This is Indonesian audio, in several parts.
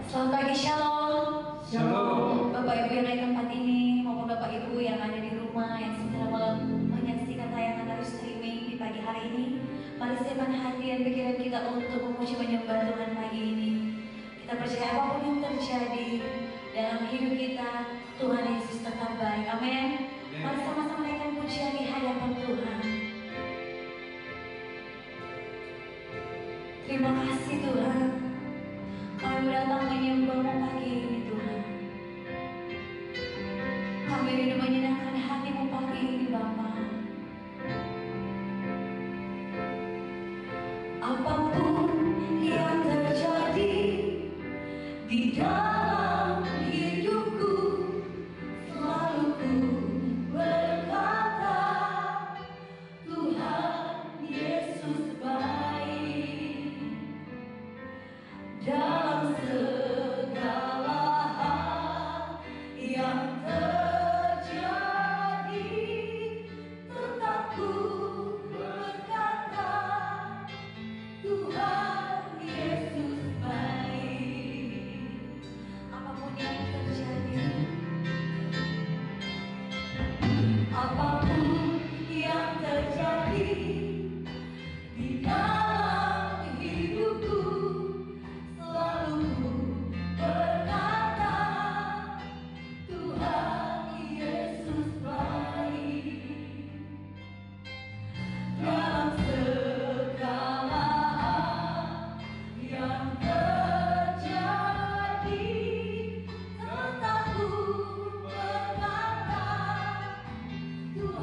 Selamat pagi, Shalom. Shalom. Bapak Ibu yang ada di tempat ini maupun Bapak Ibu yang ada di rumah yang sedang menyaksikan tayangan dari streaming di pagi hari ini. Mari siapkan hati dan pikiran kita untuk memuji menyembah Tuhan pagi ini. Kita percaya apapun yang terjadi dalam hidup kita, Tuhan Yesus tetap baik. Amin. Mari sama-sama naikkan pujian di hadapan Tuhan. Terima kasih Tuhan. Kami datang menyembah-Mu pagi ini Tuhan. Kami rindu menyenangkan hati-Mu pagi ini Bapa. Apapun yang terjadi di dalam hidupku, selalu ku berkata, Tuhan Yesus baik. Dalam segala hal yang terjadi, tetap ku berkata, Tuhan Yesus baik. Apapun yang terjadi, apapun yang terjadi di dalam hidupku, selalu berkata, Tuhan Yesus baik. Dalam segala hal yang terjadi, tetap ku berkata, Tuhan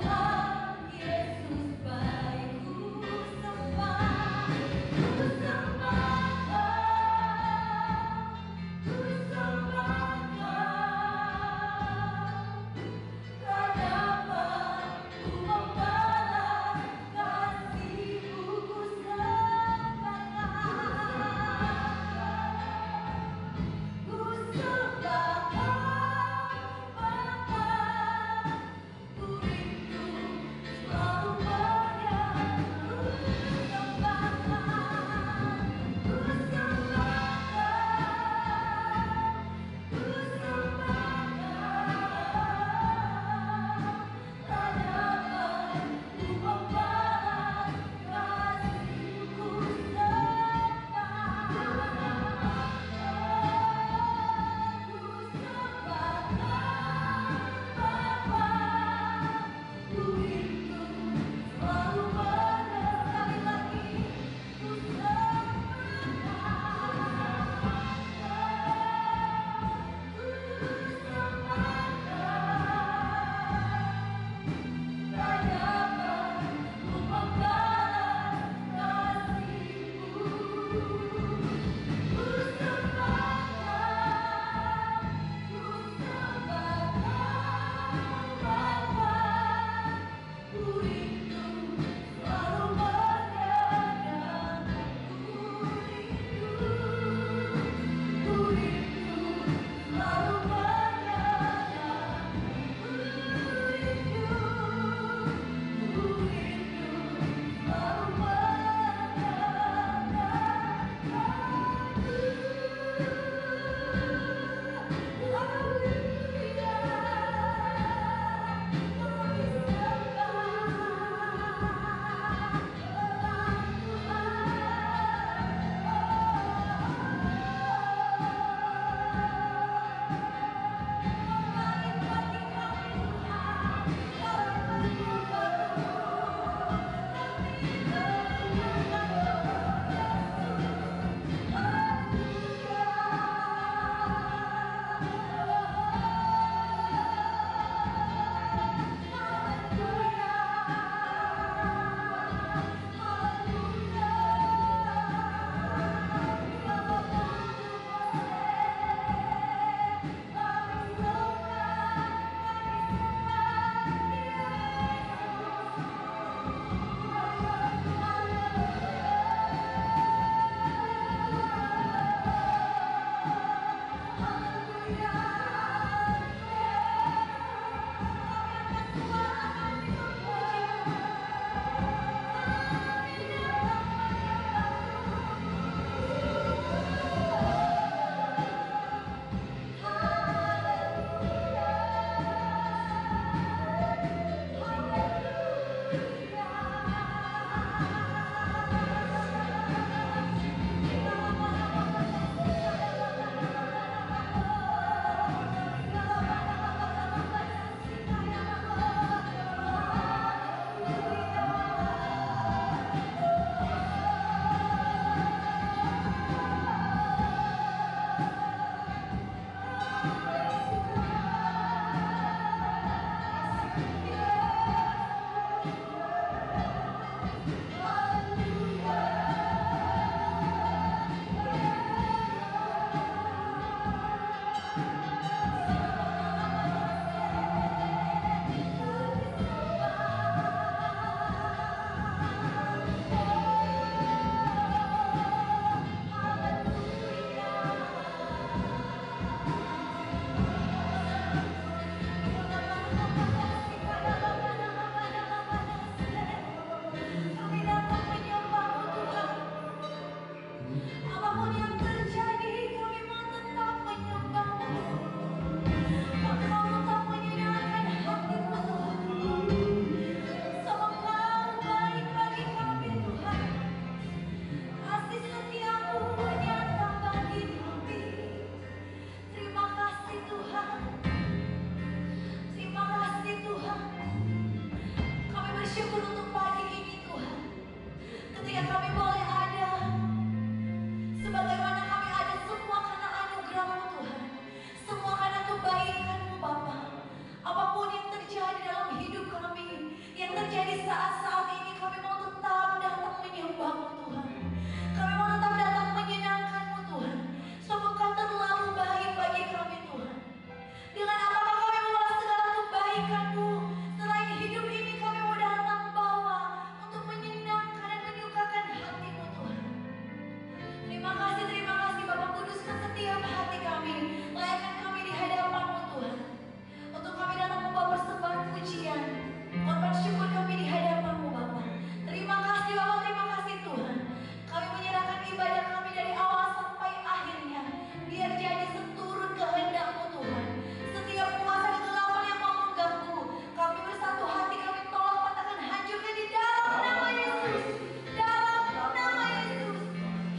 Yesus, dalam nama Yesus,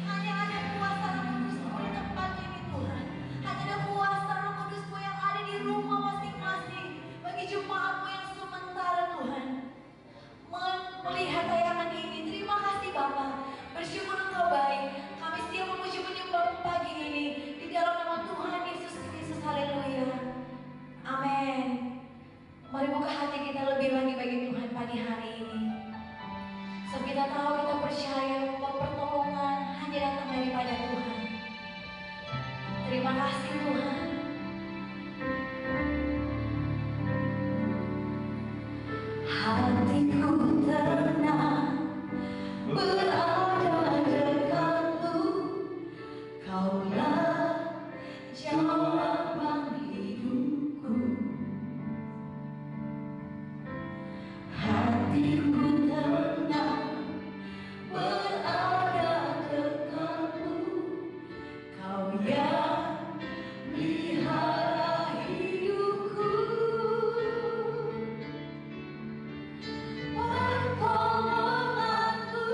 hanya ada kuasa Roh Kudus-Mu di tempat ini Tuhan. Hanya ada kuasa Roh Kudus-Mu yang ada di rumah masing-masing bagi jemaat-Mu yang sementara Tuhan melihat tayangan ini. Terima kasih Bapa, bersyukur Engkau baik. Kami siap memuji menyembah pagi ini di dalam nama Tuhan Yesus Kristus. Haleluya, amin. Mari buka hati kita lebih lagi bagi Tuhan pagi hari ini. So kita tahu, kita percaya bahwa pertolongan hanya datang daripada Tuhan. Terima kasih Tuhan. Hatiku tenang berada dekatmu, Kaulah jawaban hidupku. Hatiku tenang berada dekatmu, Kau yang melihara hidupku. Pertolonganku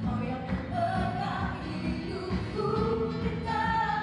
Kau yang memegang hidupku di tangan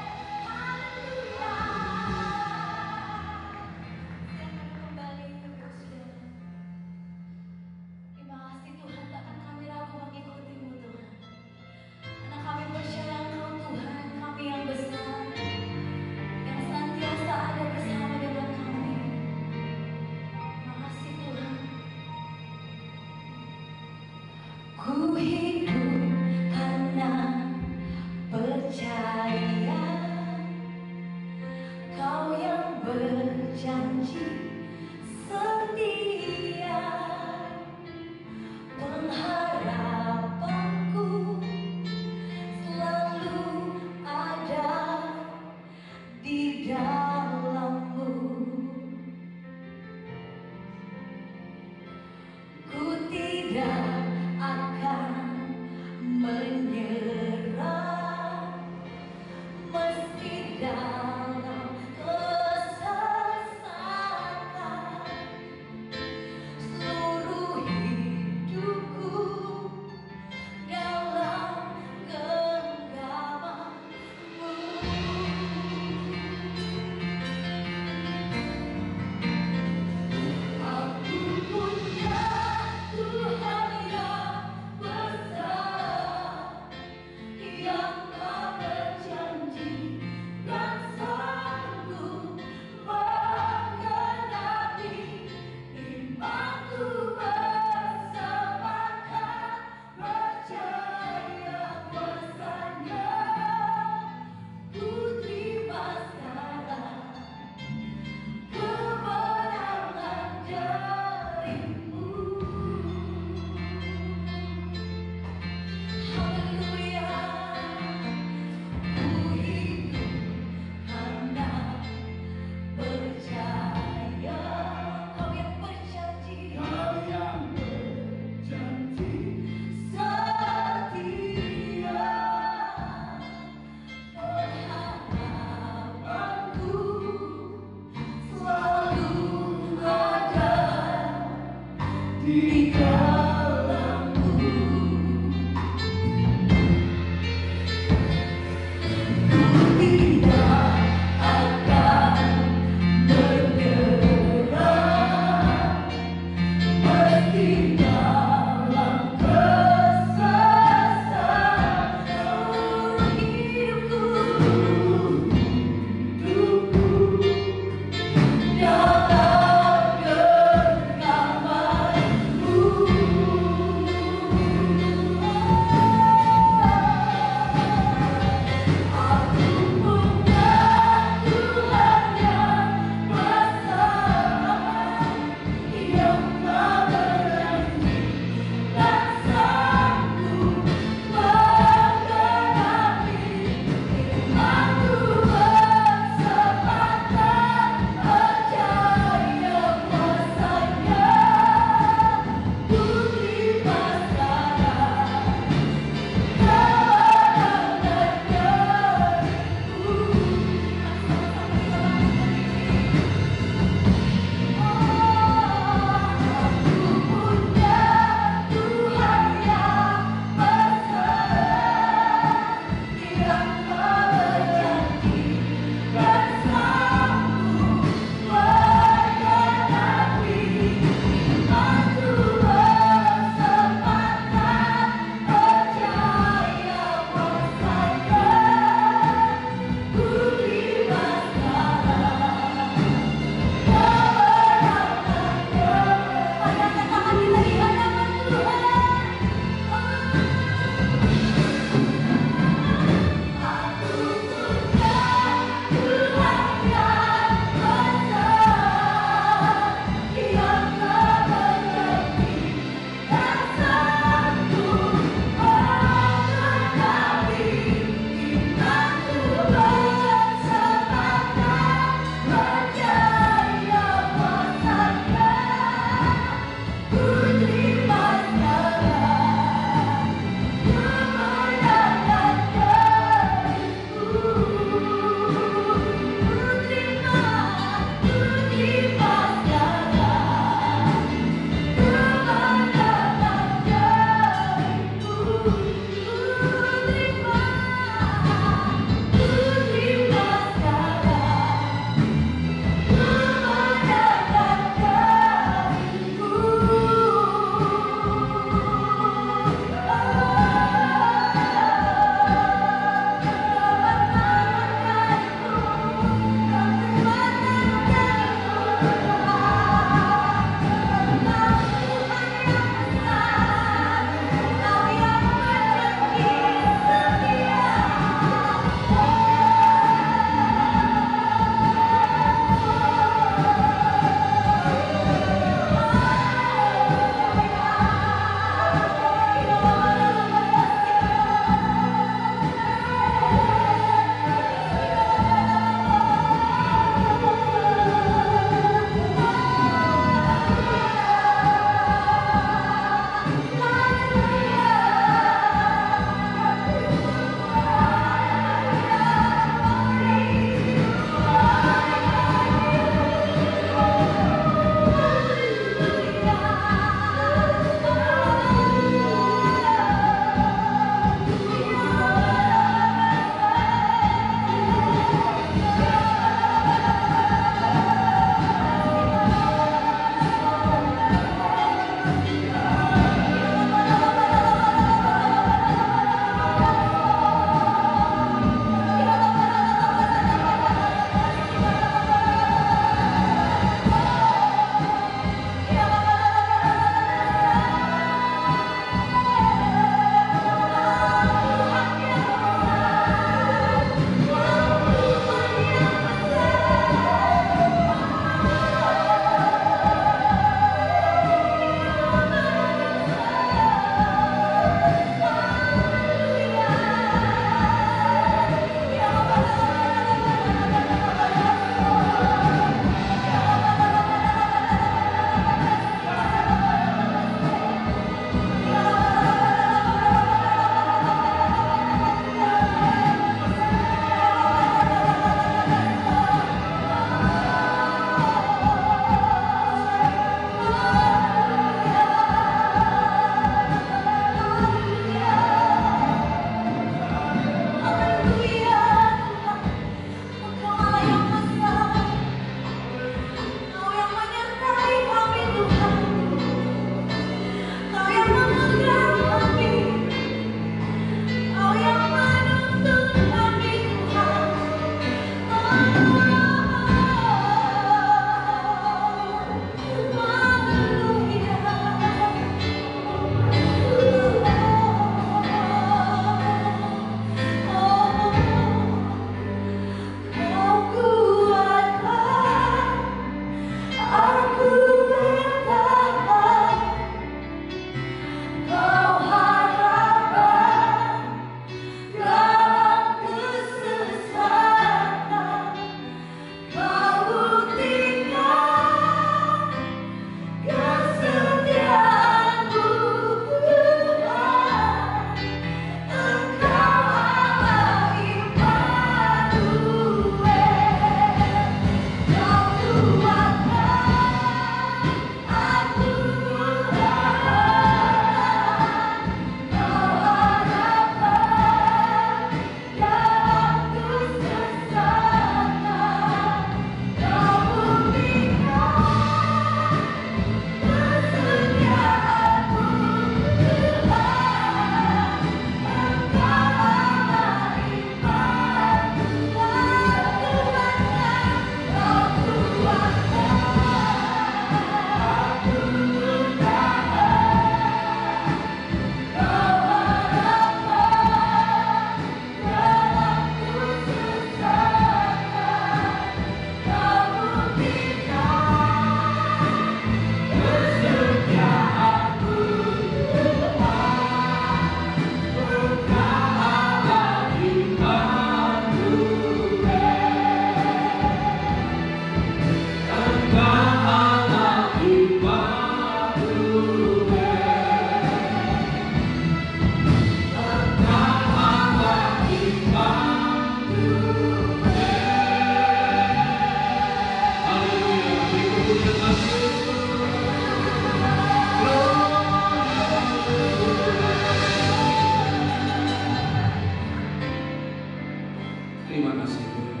terima kasih Tuhan.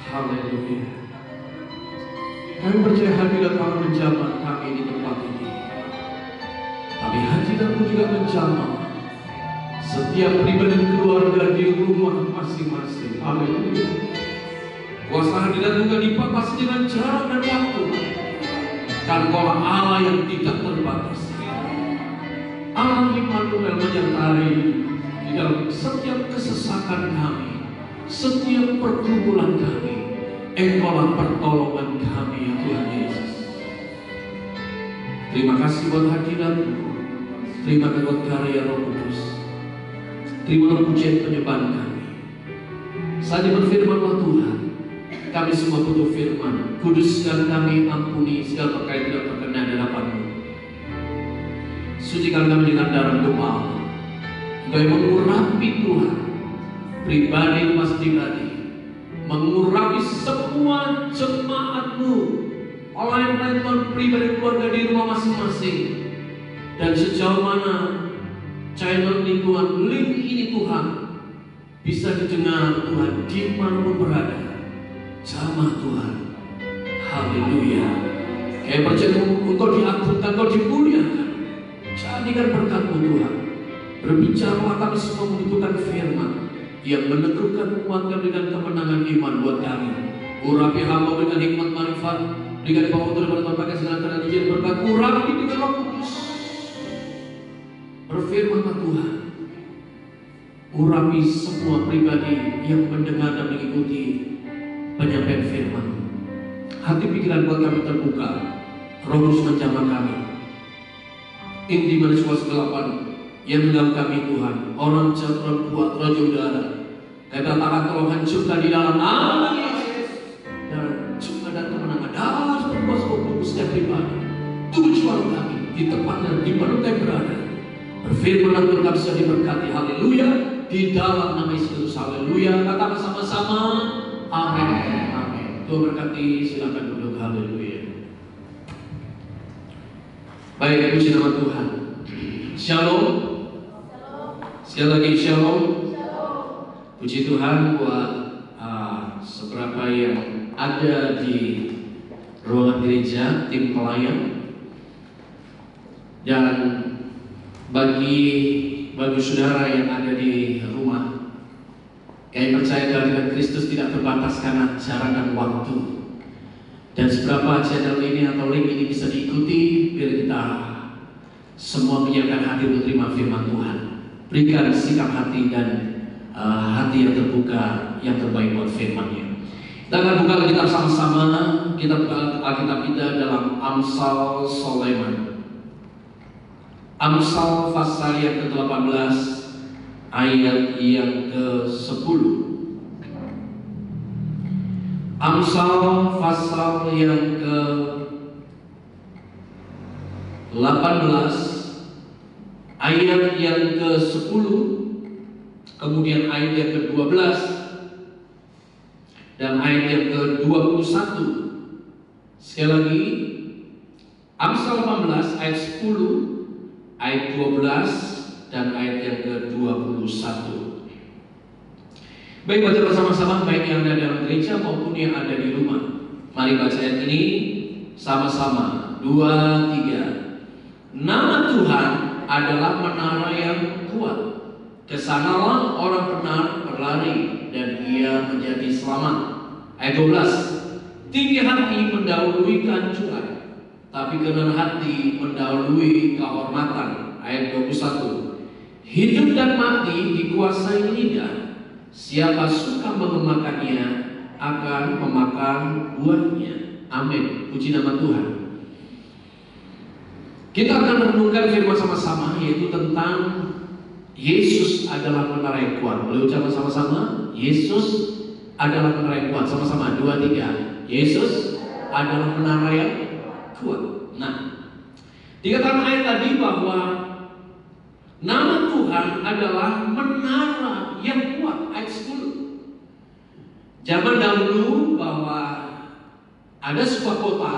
Haleluya. Kami percaya hadirat Allah menjamah kami di tempat ini. Tapi hadirat-Mu juga menjamah setiap pribadi dan keluarga di rumah masing-masing. Haleluya. Kuasa hadirat-Mu gak dibatasi dengan jarak dan waktu. Karena Kau Allah yang tidak terbatas. Allah Immanuel menyertai di dalam setiap kesesakan kami, setiap pergumulan kami. Engkaulah pertolongan kami ya Tuhan Yesus. Terima kasih buat hadirat-Mu. Terima kasih buat karya Roh Kudus. Terima pujian penyembahan kami. Saat berfirman-Lah Tuhan, kami semua butuh firman. Kuduskan kami, ampuni segala perkara yang tidak berkenan di hadapan-Mu. Sucikan kami dengan darah doa. Engkau yang mengurapi Tuhan pribadi masing-masing, mengurapi semua jemaat-Mu, online Tuhan, pribadi keluarga di rumah masing-masing. Dan sejauh mana channel ini Tuhan, link ini Tuhan bisa didengar Tuhan dimanapun berada. Jamah Tuhan. Haleluya. Kayak percaya Engkau diagungkan, Engkau dimuliakan. Jadikan berkat-Mu Tuhan. Berbicaralah, kami semua membutuhkan firman yang meneguhkan umat kami dengan kemenangan iman buat kami. Urapi hamba dengan hikmat marifat, berikan bahwa untuk berbagai segala terang izin berkat, urapi dengan Roh Kudus. Berfirman-Lah Tuhan, urapi semua pribadi yang mendengar dan mengikuti penyampaian firman. Hati pikiran buat kami terbuka, Roh Kudus menjamah kami. Inti Mazmur 8 yang dalam kami Tuhan, orang jahat, orang kuat, raja udara, kata tangan tolong hancurkan di dalam nama Yesus, dan juga dan kemenangan dalam berkuasa hukum setiap pribadi. Tujuan kami di tempat dan di mana kami berada. Berfirman dan kami sudah diberkati. Haleluya. Di dalam nama Yesus. Haleluya. Katakan sama-sama. Amin. Amin. Tuhan berkati. Silakan duduk. Haleluya. Baik, puji nama Tuhan. Shalom. Sekali lagi shalom. Puji Tuhan buat seberapa yang ada di ruangan gereja, tim pelayan. Dan bagi saudara yang ada di rumah, kami percaya kehadiran Kristus tidak terbatas karena jarak dan waktu. Dan seberapa channel ini atau link ini bisa diikuti, biar kita semua menyiapkan hati untuk terima firman Tuhan. Berikan sikap hati dan hati yang terbuka, yang terbaik buat firman-Nya. Kita akan buka Alkitab sama-sama. Kita buka Alkitab kita dalam Amsal Sulaiman. Amsal pasal yang ke-18 ayat yang ke-10. Amsal pasal yang ke-18 ayat yang ke-10, kemudian ayat yang ke-12 dan ayat yang ke-21. Sekali lagi, Amsal 18 ayat 10, ayat 12 dan ayat yang ke-21. Baik, baca bersama-sama, baik yang ada dalam gereja maupun yang ada di rumah. Mari baca ayat ini sama-sama. 2, 3. Nama Tuhan adalah menara yang kuat. Kesanalah orang benar berlari dan ia menjadi selamat. Ayat 12. Tinggi hati mendahului kehancuran, tapi kerendahan hati mendahului kehormatan. Ayat 21. Hidup dan mati dikuasai lidah. Siapa suka mengemakannya akan memakan buahnya. Amin. Puji nama Tuhan. Kita akan merenungkan firman sama-sama, yaitu tentang Yesus adalah menara yang kuat. Boleh ucapkan sama-sama? Yesus adalah menara yang kuat. Sama-sama. 2, 3. Yesus adalah menara yang kuat. Nah, dikatakan ayat tadi bahwa nama Tuhan adalah menara yang kuat. Ayat 10. Zaman dahulu bahwa ada sebuah kota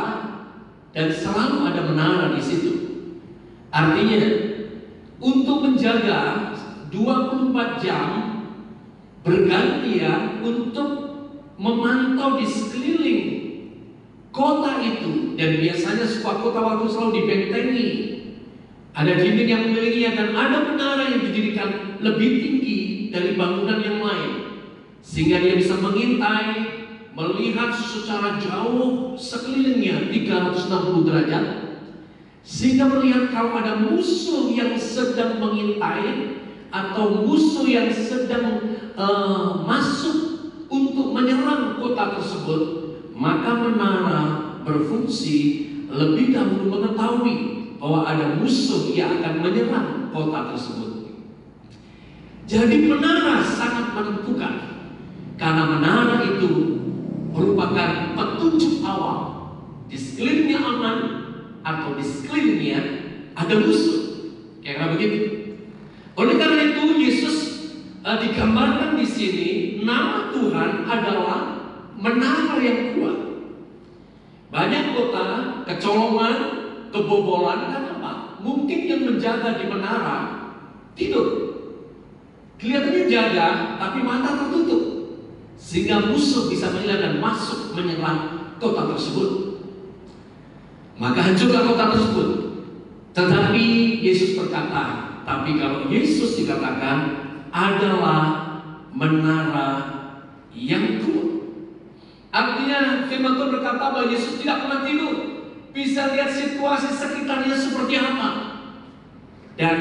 dan selalu ada menara di situ. Artinya untuk menjaga 24 jam bergantian untuk memantau di sekeliling kota itu. Dan biasanya sebuah kota waktu selalu dibentengi, ada dinding yang mengelilinginya, dan ada menara yang didirikan lebih tinggi dari bangunan yang lain, sehingga dia bisa mengintai, melihat secara jauh sekelilingnya 360 derajat, sehingga melihat kalau ada musuh yang sedang mengintai atau musuh yang sedang masuk untuk menyerang kota tersebut, maka menara berfungsi lebih dahulu mengetahui bahwa ada musuh yang akan menyerang kota tersebut. Jadi menara sangat menentukan, karena menara itu merupakan petunjuk awal di sekelilingnya aman atau di sekelilingnya ada musuh. Kira-kira begitu. Oleh karena itu Yesus digambarkan di sini, nama Tuhan adalah menara yang kuat. Banyak kota kecolongan, kebobolan, kenapa? Mungkin yang menjaga di menara tidur. Kelihatannya jaga, tapi mata tertutup, sehingga musuh bisa melihat dan masuk menyerang kota tersebut. Maka hancurlah kota tersebut. Tetapi Yesus berkata, tapi kalau Yesus dikatakan adalah menara yang kuat. Artinya firman Tuhan berkata bahwa Yesus tidak pernah tidur, bisa lihat situasi sekitarnya seperti apa. Dan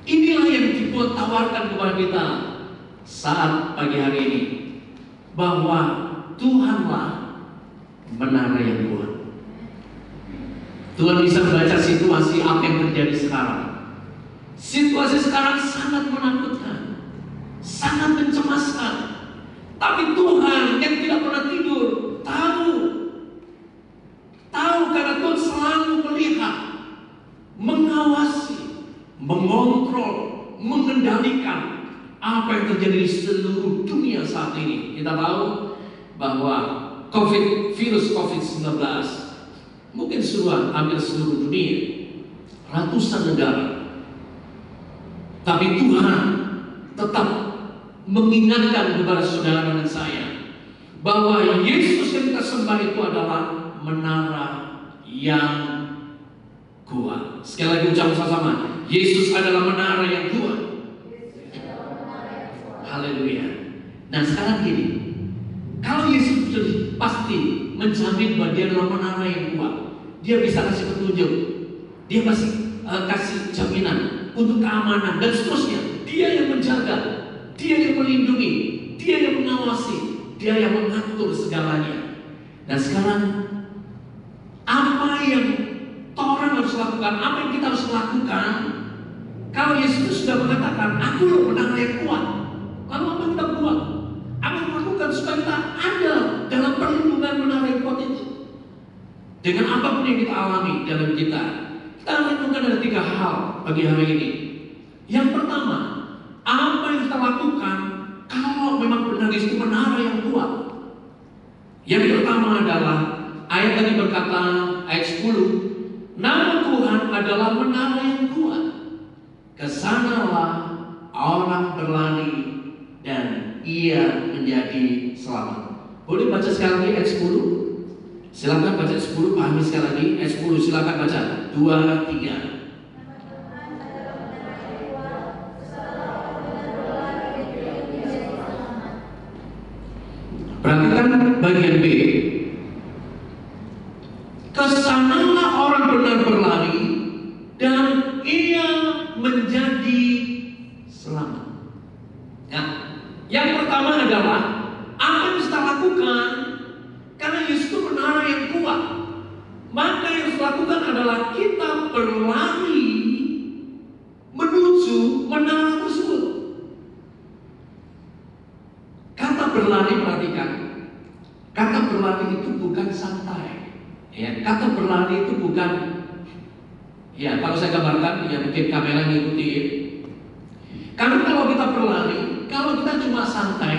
inilah yang dibuat tawarkan kepada kita saat pagi hari ini, bahwa Tuhanlah menara yang kuat. Tuhan bisa membaca situasi apa yang terjadi sekarang. Situasi sekarang sangat menakutkan, sangat mencemaskan. Tapi Tuhan yang tidak pernah tidur tahu karena Tuhan selalu melihat, mengawasi, mengontrol, mengendalikan apa yang terjadi di seluruh dunia saat ini. Kita tahu bahwa virus COVID-19 mungkin hampir seluruh dunia, ratusan negara. Tapi Tuhan tetap mengingatkan kepada saudara dan saya bahwa Yesus yang kita sembah itu adalah menara yang kuat. Sekali lagi ucap sama-sama, Yesus adalah menara yang kuat. Haleluya. Nah sekarang gini, kalau Yesus sudah pasti menjamin bahwa dia adalah menara yang kuat, dia bisa kasih petunjuk, dia pasti kasih jaminan untuk keamanan dan seterusnya. Dia yang menjaga, dia yang melindungi, dia yang mengawasi, dia yang mengatur segalanya. Dan sekarang apa yang orang harus lakukan, apa yang kita harus lakukan? Kalau Yesus sudah mengatakan, aku loh menara yang kuat, lalu apa yang kita buat? Apa yang lakukan supaya kita ada dalam perlindungan menara yang kuat itu? Dengan apapun yang kita alami dalam kita renungkan ada 3 hal bagi hari ini. Yang pertama, apa yang kita lakukan kalau memang benar itu menara yang kuat? Yang pertama adalah ayat tadi berkata, ayat 10, nama Tuhan adalah menara yang kuat, kesanalah orang berlari dan ia menjadi selamat. Boleh baca sekali lagi ayat 10? Silakan baca 10, pahami sekali lagi ayat 10, silakan baca 2, 3. Perhatikan bagian B. Kesanalah orang benar berlari dan ia menjadi selamat. Ya. Yang pertama adalah apa yang kita lakukan karena Yesus itu menara yang kuat. Maka yang harus lakukan adalah kita berlari menuju menara tersebut. Kata berlari, perhatikan. Kata berlari itu bukan santai. Ya, kata berlari itu bukan, ya kalau saya gambarkan, ya mungkin kamera ngikutin. Karena kalau kita berlari, kalau kita cuma santai,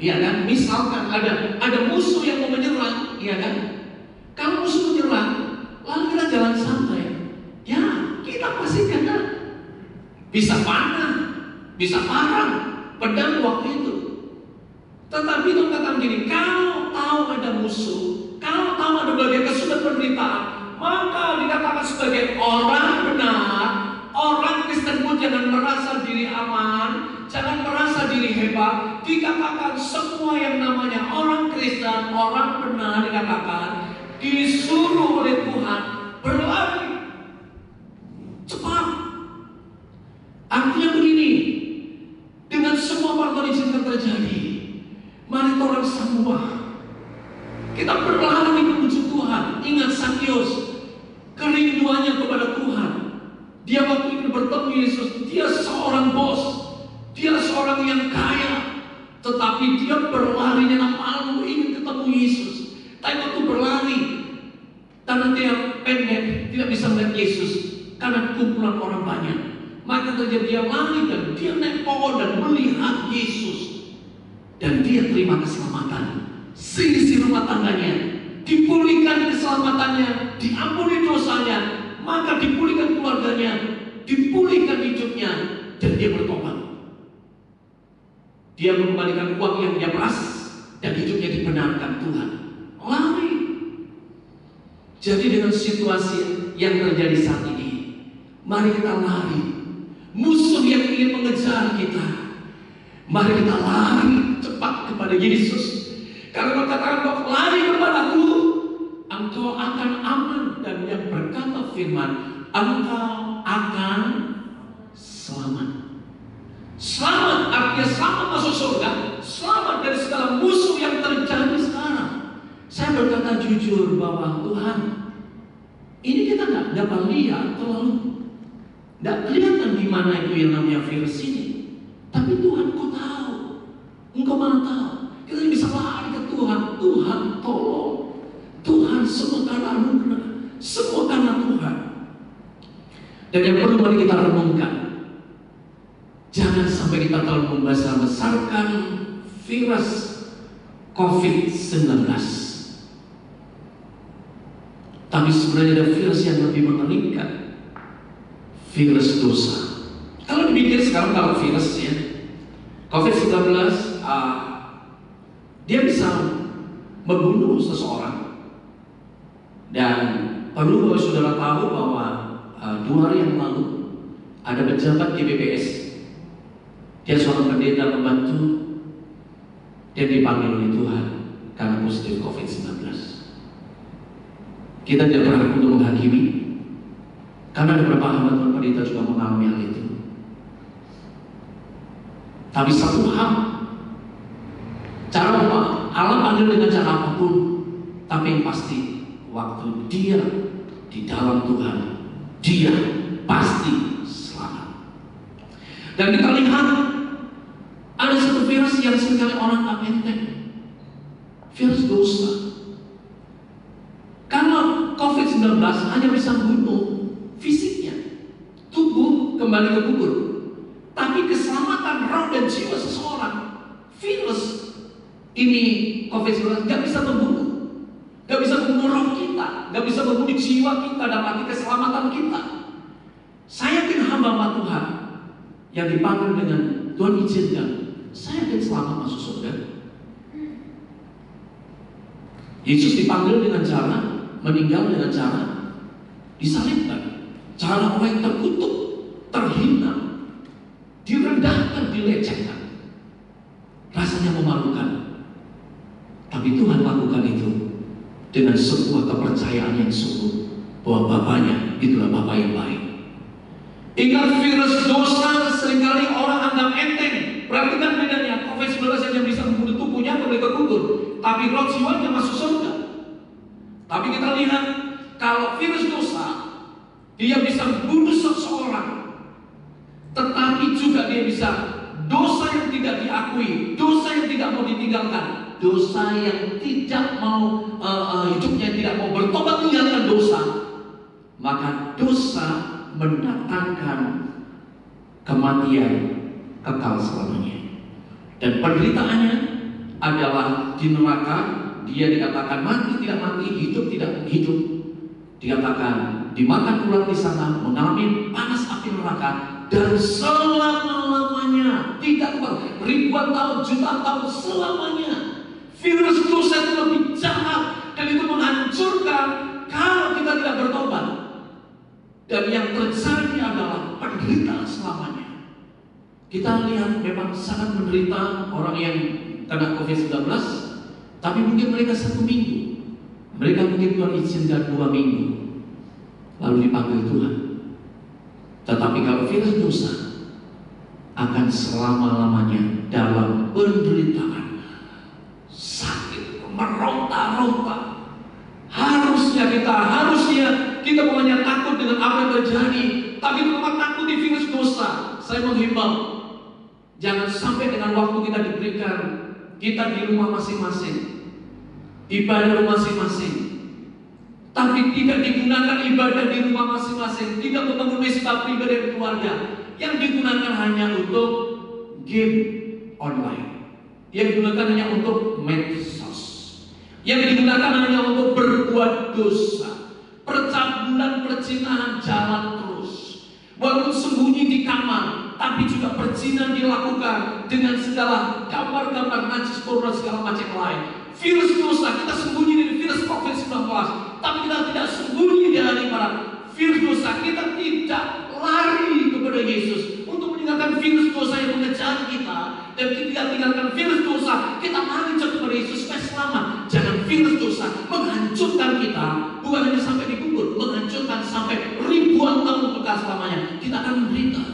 ya kan, misalkan ada musuh yang mau menyerang, ya kan. Kalau musuh menyerang, lalu kita jalan santai, ya kita pasti kena. Bisa panah, bisa parang, pedang waktu itu. Tetapi Tuhan katakan gini, kalau tahu ada musuh, kalau tahu ada bagian kesulitan penderitaan, maka dikatakan sebagai orang benar, orang Kristen pun jangan merasa diri aman, jangan merasa diri hebat. Dikatakan semua yang namanya orang Kristen, orang benar, dikatakan disuruh oleh Tuhan berlari cepat. Artinya begini, dengan semua faktor yang terjadi, mari orang semua kita berlari menuju Tuhan. Ingat Sakius, kerinduannya kepada Tuhan. Dia waktu itu bertemu Yesus, dia seorang bos, dia seorang yang kaya, tetapi dia berlari dengan malu ingin ketemu Yesus. Tapi waktu berlari, karena dia pendek, tidak bisa melihat Yesus karena kumpulan orang banyak. Maka terjadi dia lari dan dia naik pohon dan melihat Yesus, dan dia terima keselamatan. Seisi rumah tangganya dipulihkan, keselamatannya, diampuni dosanya, maka dipulihkan keluarganya, dipulihkan hidupnya, dan dia bertobat. Dia mengembalikan uang yang dia peras dan hidupnya dibenarkan Tuhan. Lari. Jadi dengan situasi yang terjadi saat ini, mari kita lari. Musuh yang ingin mengejar kita, mari kita lari cepat kepada Yesus. Karena katakan bahwa lari kepadaku, engkau akan aman. Dan yang berkata firman, engkau akan selamat. Selamat artinya selamat masuk surga, selamat dari segala musuh yang terjadi sekarang. Saya berkata jujur bahwa Tuhan, ini kita nggak dapat lihat terlalu. Tidak kelihatan di mana itu yang namanya virus ini. Tapi Tuhan, Kau tahu. Engkau maha tahu. Kita bisa lari ke Tuhan. Tuhan tolong. Tuhan semua karena anugerah, semua karena Tuhan. Dan yang perlu mari kita renungkan, jangan sampai kita terlalu membesar-besarkan virus COVID-19. Tapi sebenarnya ada virus yang lebih mengerikan, virus dosa. Kalau dipikir sekarang kalau virus ya, COVID-19 dia bisa membunuh seseorang. Dan perlu bahwa saudara tahu bahwa 2 hari yang lalu ada pejabat GBPS, dia seorang pendeta membantu, dia dipanggil oleh Tuhan karena positif COVID-19. Kita tidak berhak untuk menghakimi, karena ada beberapa hamba pendeta juga mengalami hal itu. Tapi satu hal, cara Allah panggil dengan cara apapun, tapi yang pasti waktu dia di dalam Tuhan, dia pasti selamat. Dan kita lihat ada satu virus yang seringkali orang tak enteng, virus dosa. Karena COVID-19 hanya bisa bunuh fisiknya, tubuh kembali ke kubur, tapi keselamatan roh dan jiwa seseorang, virus ini COVID-19 nggak bisa membunuh, nggak bisa membunuh roh kita, nggak bisa membunuh jiwa kita dan arti keselamatan kita. Saya yakin hamba Tuhan yang dipanggil dengan Tuhan izinkan, saya yakin selamat masuk surga. Yesus dipanggil dengan cara meninggal, dengan cara disalibkan, cara orang yang terkutuk, terhina, direndahkan, dilecehkan, rasanya memalukan. Tapi Tuhan lakukan itu dengan sebuah kepercayaan yang sungguh bahwa Bapaknya itulah Bapa yang baik. Ingat, virus dosa seringkali orang anggap enteng. Perhatikan bedanya, COVID-19 saja bisa membunuh tubuhnya, kembali ke kubur, tapi roh jiwanya masuk surga. Tapi kita lihat, kalau virus dosa, dia bisa bunuh seseorang, tetapi juga dia bisa dosa yang tidak diakui, dosa yang tidak mau ditinggalkan, dosa yang tidak mau hidupnya tidak mau bertobat meninggalkan dosa, maka dosa mendatangkan kematian kekal selamanya. Dan penderitaannya adalah di neraka. Dia dikatakan mati tidak mati, hidup tidak hidup. Dikatakan dimakan ular di sana, mengalami panas api neraka, dan selama-lamanya tidak keluar. ribuan tahun, jutaan tahun, selamanya. Virus dosa itu lebih jahat dan itu menghancurkan kalau kita tidak bertobat. Dan yang terjadi adalah penderitaan selamanya. Kita lihat memang sangat menderita orang yang kena COVID-19, tapi mungkin mereka 1 minggu, mereka mungkin Tuhan izinkan 2 minggu, lalu dipanggil Tuhan. Tetapi kalau virus dosa akan selama-lamanya dalam penderitaan, sakit, meronta-ronta. Harusnya kita bukannya takut dengan apa yang terjadi, tapi cuma takut di virus dosa. Saya menghimbau, jangan sampai dengan waktu kita diberikan, kita di rumah masing-masing, ibadah masing-masing, tapi tidak digunakan ibadah di rumah masing-masing, tidak membangun mesbah pribadi keluarga, yang digunakan hanya untuk game online, yang digunakan hanya untuk medsos, yang digunakan hanya untuk berbuat dosa, percabulan, perzinahan jalan terus, walaupun sembunyi di kamar, tapi juga perzinahan dilakukan dengan segala gambar-gambar najis, porno, segala macam lain. Virus dosa kita sembunyi dari virus COVID-19, tapi kita tidak sembunyi daripada virus dosa. Kita tidak lari kepada Yesus untuk meninggalkan virus dosa yang mengejar kita, dan kita tinggalkan virus dosa, kita lari kepada Yesus supaya selamat. Jangan virus dosa menghancurkan kita, bukan hanya sampai dikubur, menghancurkan sampai ribuan tahun bekas selamanya. Kita akan menderita.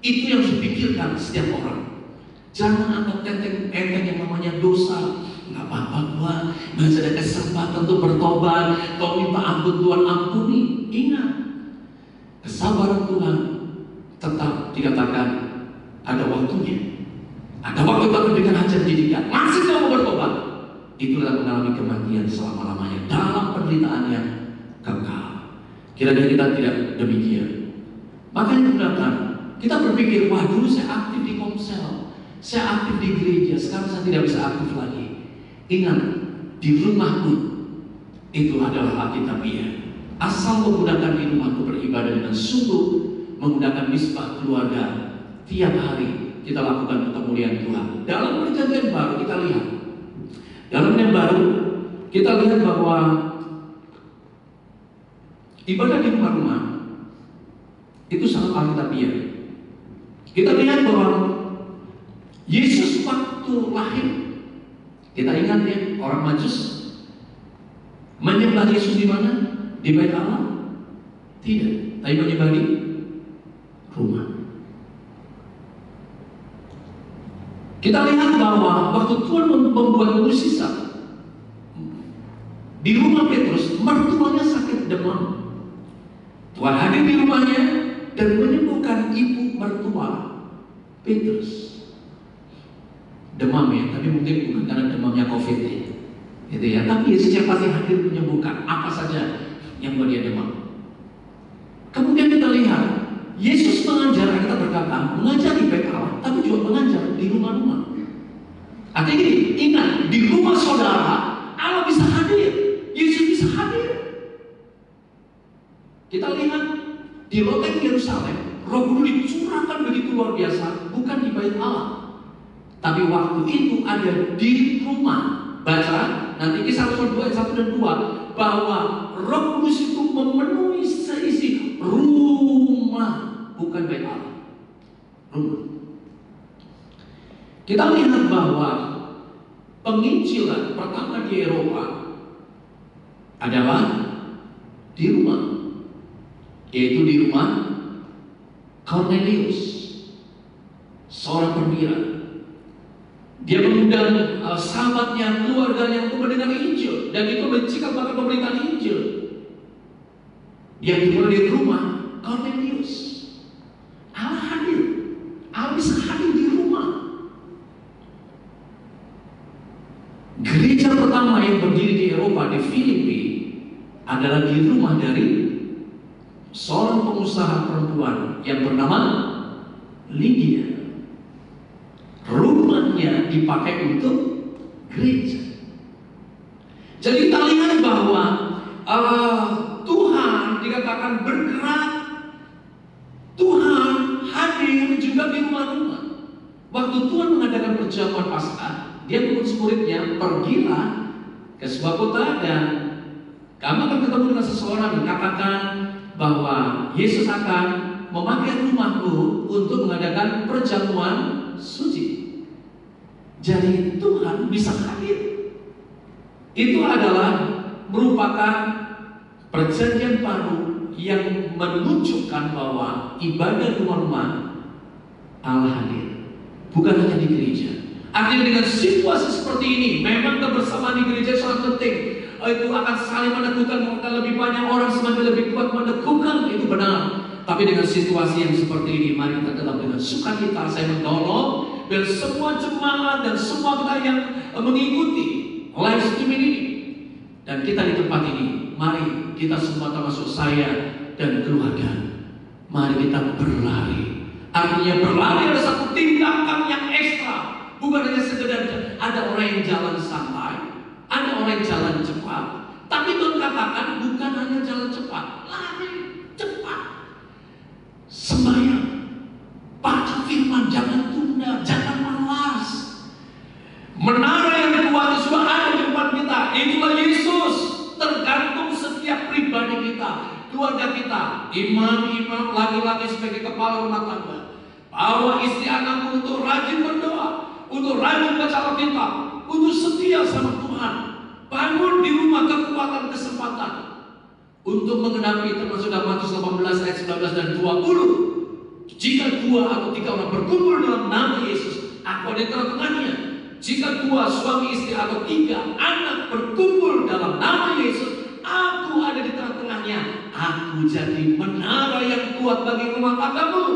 Itu yang harus dipikirkan setiap orang. Jangan anggap enteng yang namanya dosa. Nggak apa-apa gua, masih ada kesempatan untuk bertobat. Kau minta ampun, Tuhan ampuni. Ingat, kesabaran Tuhan tetap dikatakan ada waktunya. Ada waktu Tuhan memberikan ajar didikan. Masih tidak mau bertobat, itulah mengalami kematian selama-lamanya dalam penderitaan yang kekal. Kira-kira kita tidak demikian. Makanya gunakan. Kita berpikir, wah dulu saya aktif di Komsel, saya aktif di gereja, sekarang saya tidak bisa aktif lagi. Ingat, di rumahku itu adalah Alkitabiah. Asal menggunakan di rumahku beribadah dengan sungguh, menggunakan misbah keluarga, tiap hari kita lakukan kemuliaan Tuhan. Dalam perjanjian baru kita lihat, dalam yang baru kita lihat bahwa ibadah di rumah-rumah itu sangat Alkitabiah. Kita lihat bahwa Yesus waktu lahir, kita ingat ya, orang Majus menyembah Yesus di mana? Di Bait Allah? Tidak, tapi menyembah di rumah. Kita lihat bahwa waktu Tuhan membuat mukjizat di rumah Petrus, mertuanya sakit demam. Tuhan hadir di rumahnya dan menyembuhkan ibu mertua Petrus. Demam ya, tapi mungkin bukan karena demamnya COVID ya, gitu ya. Tapi Yesus yang pasti hadir menyembuhkan apa saja yang membuat dia demam. Kemudian kita lihat Yesus mengajar, kita berkata mengajar di Bait Allah, tapi juga mengajar di rumah-rumah. Artinya gini, ingat, di rumah saudara Allah bisa hadir, Yesus bisa hadir. Kita lihat di loteng Yerusalem, Roh Kudus dicurahkan begitu luar biasa, bukan di Bait Allah, tapi waktu itu ada di rumah. Baca nanti Kisah Rasul 2 ayat 1 dan 2 bahwa Roh Kudus itu memenuhi seisi rumah, bukan Bait Allah, rumah. Kita lihat bahwa penginjilan pertama di Eropa adalah di rumah, yaitu di rumah Cornelius, seorang perwira. Dia mengundang sahabatnya, keluarganya untuk mendengar Injil, dan itu mencikam bahkan pemberitaan Injil. Dia dimulai di rumah Cornelius. Allah hadir, Allah bisa hadir di rumah. Gereja pertama yang berdiri di Eropa, di Filipi, adalah di rumah dari seorang pengusaha perempuan yang bernama Lydia. Rumahnya dipakai untuk gereja. Jadi kita lihat bahwa Tuhan dikatakan bergerak, Tuhan hadir juga di rumah-rumah. Waktu waktu Tuhan mengadakan perjamuan Paskah, dia murid-muridnya, pergilah ke sebuah kota dan kamu akan ketemu dengan seseorang dan katakan bahwa Yesus akan memakai rumahmu untuk mengadakan perjamuan suci. Jadi Tuhan bisa hadir. Itu adalah merupakan perjanjian baru yang menunjukkan bahwa ibadah rumah-rumah Allah hadir, bukan hanya di gereja. Artinya dengan situasi seperti ini, memang kebersamaan di gereja sangat penting. Itu akan saling meneguhkan, akan lebih banyak orang semakin lebih kuat meneguhkan, itu benar. Tapi dengan situasi yang seperti ini, mari kita tetap dengan sukacita saya menolong dan semua jemaat dan semua kita yang mengikuti live streaming ini. Dan kita di tempat ini, mari kita semua termasuk saya dan keluarga, mari kita berlari. Artinya berlari adalah satu tindakan yang ekstra, bukan hanya sekedar ada orang yang jalan santai, ada orang yang jalan cepat. Tapi Tuhan katakan bukan hanya jalan cepat, lari cepat, sembahyang, baca firman, jangan tunda, jangan malas. Menara yang kuat sudah ada di depan kita, itulah Yesus. Tergantung setiap pribadi kita, keluarga kita, imam-imam laki-laki sebagai kepala rumah tangga, bawa istri anakmu untuk rajin berdoa, untuk rajin baca Alkitab, untuk setia sama Tuhan. Bangun di rumah kekuatan kesempatan untuk menggenapi termasuk dalam Matius 18 ayat 19 dan 20. Jika 2 atau 3 orang berkumpul dalam nama Yesus, aku ada di tengah-tengahnya. Jika 2 suami istri atau 3 anak berkumpul dalam nama Yesus, aku ada di tengah-tengahnya. Aku jadi menara yang kuat bagi rumah tanggamu.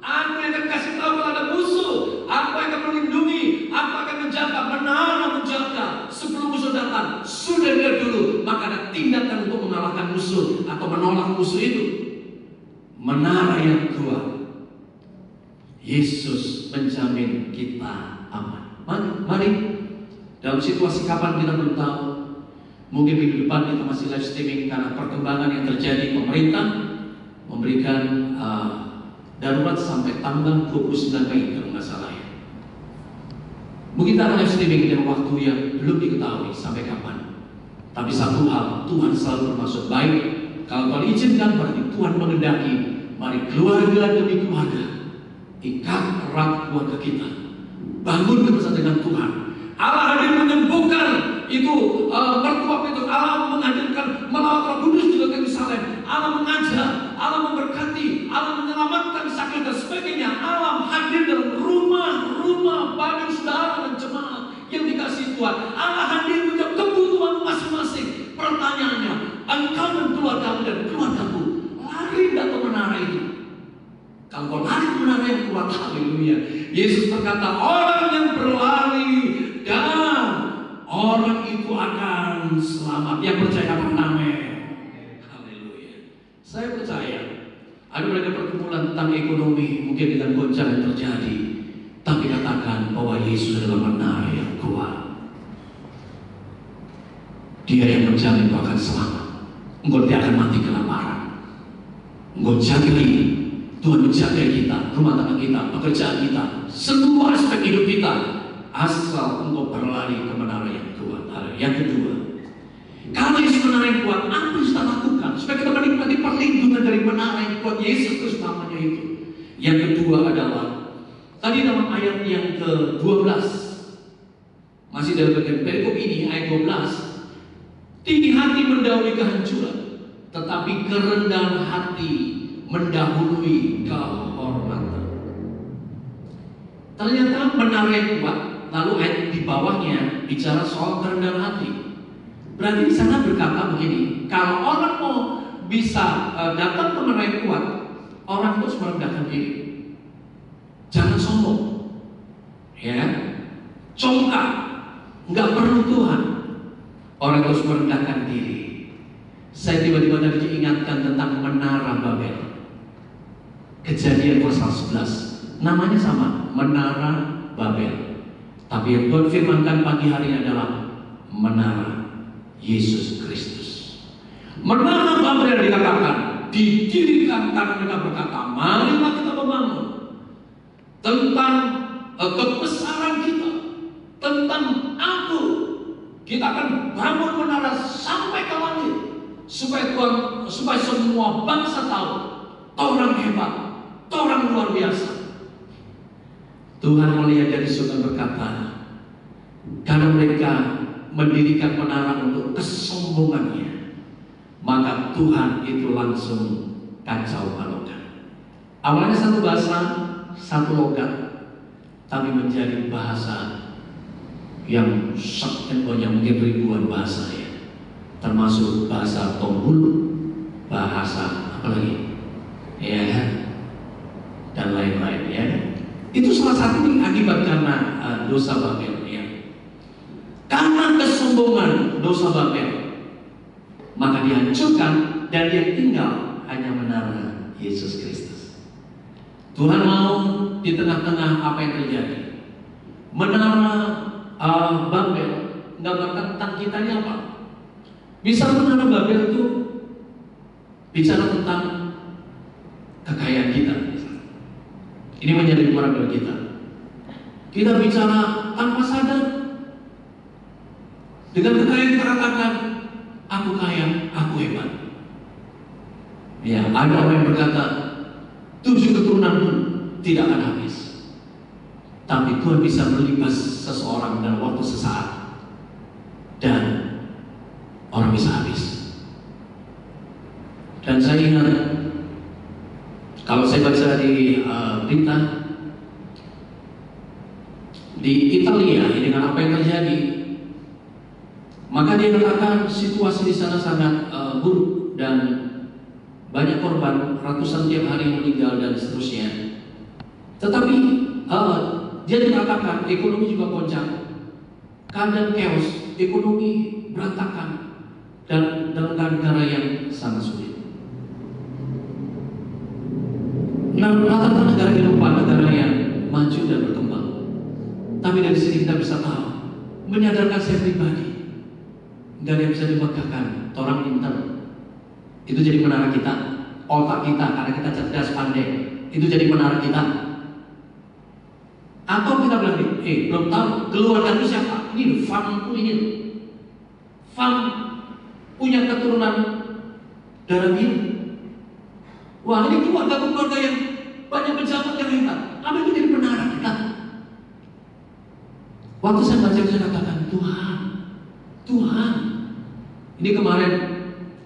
Aku yang akan kasih tahu kalau ada musuh. Aku akan melindungi. Aku akan menjaga, menara menjaga. Sebelum musuh datang, sudah dia dulu. Maka ada tindakan untuk mengalahkan musuh atau menolak musuh itu. Menara yang kuat. Yesus menjamin kita aman. Mari, dalam situasi kapan kita belum tahu. Mungkin minggu depan kita masih live streaming karena perkembangan yang terjadi. Pemerintah memberikan darurat sampai tanggal 29 Mei kalau nggak salah ya. Mungkin kita akan live streaming dengan waktu yang belum diketahui sampai kapan. Tapi satu hal, Tuhan selalu bermaksud baik. Kalau Tuhan izinkan, berarti Tuhan mengendaki. Mari keluarga demi keluarga, ikat erat keluarga kita, bangun bersama dengan Tuhan. Allah hadir menyembuhkan itu mertua Petrus. Allah menghadirkan melawat Roh Kudus juga ke Yerusalem. Allah mengajar, Allah memberkati, Allah menyelamatkan sakit dan sebagainya. Allah hadir dalam rumah-rumah bagi saudara dan jemaat yang dikasihi Tuhan. Allah hadir menjawab kebutuhan masing-masing. Pertanyaannya, engkau dan keluargamu dan keluargamu lari tidak ke menara itu? Kalau kau lari ke menara yang kuat, haleluya. Yesus berkata, orang yang berlari dan orang itu akan selamat. Yang percaya apa? Amin. Haleluya. Saya percaya ada banyak pergumulan tentang ekonomi, mungkin dengan goncang yang terjadi. Tapi katakan bahwa Yesus adalah menara yang kuat. Dia yang menjamin kau akan selamat. Engkau tidak akan mati kelaparan. Engkau jaga ini. Tuhan menjaga kita, rumah tangga kita, pekerjaan kita, seluruh aspek hidup kita. Asal engkau berlari ke menara yang kuat. Yang kedua, kalau Yesus menara yang kuat, apa yang kita lakukan supaya kita menikmati perlindungan dari menara yang kuat Yesus Kristus namanya itu? Yang kedua adalah tadi dalam ayat yang ke-12, masih dalam bagian perikop ini ayat 12, tinggi hati mendahului kehancuran, tetapi kerendahan hati mendahului kehormatan. Ternyata menara yang kuat. Lalu ayat di bawahnya bicara soal kerendahan hati. Berarti di sana berkata begini, kalau orang mau bisa datang ke menara yang kuat, orang harus merendahkan diri. Jangan sombong, ya, congkak, nggak perlu Tuhan. Orang harus merendahkan diri. Saya tiba-tiba tadi diingatkan tentang menara Babel. Kejadian pasal 11, namanya sama, menara Babel. Tapi yang Tuhan firmankan pagi hari ini adalah menara Yesus Kristus. Menara Babel dikatakan didirikan karena mereka berkata, marilah kita membangun tentang kebesaran kita, tentang aku. Kita akan bangun menara sampai ke langit, supaya semua bangsa tahu, orang hebat, orang luar biasa. Tuhan melihat dari surga berkata, karena mereka mendirikan menara untuk kesombongannya, maka Tuhan itu langsung kacau balaukan. Awalnya satu bahasa, satu logat, tapi menjadi bahasa yang sekian banyak, mungkin ribuan bahasa ya, termasuk bahasa Tombul, bahasa apa lagi, ya kan, dan lain-lain ya. Itu salah satu akibat karena dosa Babel ya. Karena kesombongan dosa Babel, maka dihancurkan dan yang tinggal hanya menara Yesus Kristus. Tuhan mau di tengah-tengah apa yang terjadi, menara Babel menggambarkan tentang kita ini apa? Bisa menara Babel itu bicara tentang kekayaan kita. Ini menjadi menara kita. Kita bicara tanpa sadar. Dengan kekayaan kita katakan, aku kaya, aku hebat. Ya, ada orang yang berkata 7 keturunan pun tidak akan habis. Tapi Tuhan bisa melibas seseorang dalam waktu sesaat, dan orang bisa habis. Dan saya ingat, kalau saya baca di berita di Italia ini, dengan apa yang terjadi, maka dia katakan situasi di sana sangat buruk dan banyak korban, ratusan tiap hari meninggal dan seterusnya. Tetapi dia dikatakan ekonomi juga goncang, keadaan chaos, ekonomi berantakan, dan dalam negara yang sangat sulit. Nah, rata-rata negara Eropa, negara yang maju dan berkembang. Tapi dari sini kita bisa tahu, menyadarkan saya pribadi, nggak ada yang bisa dimegahkan. Orang pintar itu jadi menara kita, otak kita karena kita cerdas pandai, itu jadi menara kita. Atau kita bilang, belum tahu keluarga itu siapa? Ini farmku ini, farm punya keturunan darah biru. Wah, ini keluarga yang banyak pejabat yang hebat. Apa itu jadi menara kita? Waktu saya baca, saya katakan, Tuhan. Ini kemarin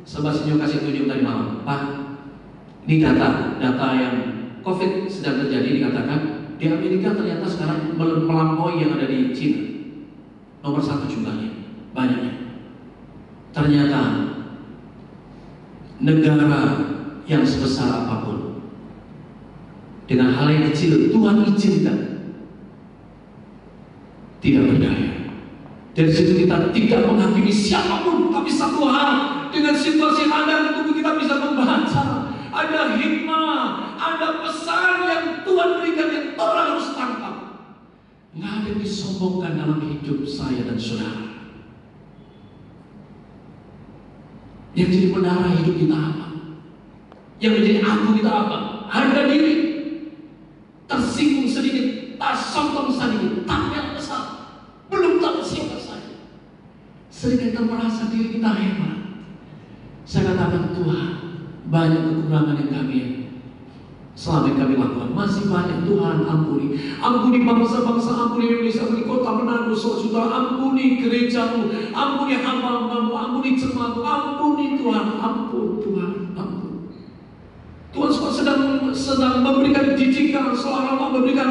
Sebastian kasih tunjuk tadi malam, Pak. Ini data yang COVID sedang terjadi, dikatakan di Amerika ternyata sekarang melampaui yang ada di China. Nomor 1 jumlahnya, banyaknya. Ternyata negara yang sebesar apapun, dengan hal yang kecil Tuhan izinkan, tidak berdaya. Dari situ kita tidak menghakimi siapapun, tapi satu hal, dengan situasi yang ada, tubuh kita bisa membaca. Ada hikmah, ada pesan yang Tuhan berikan yang orang harus tangkap. Nggak ada yang disombongkan dalam hidup saya dan saudara. Yang jadi menara hidup kita apa? Yang menjadi aku kita apa? Harga diri. Tersinggung sedikit, tak sombong sedikit, tak yang besar. Belum tahu siapa saya. Sering kita merasa diri kita hebat. Saya katakan, Tuhan, banyak kekurangan yang selama kami lakukan, masih banyak. Tuhan ampuni bangsa-bangsa, ampuni Indonesia, ampuni kota Manado, saudara, ampuni gerejamu, ampuni hamba-hambamu, ampuni jemaatmu, ampuni Tuhan, ampun Tuhan, ampun. Tuhan sedang memberikan didikan, seolah-olah memberikan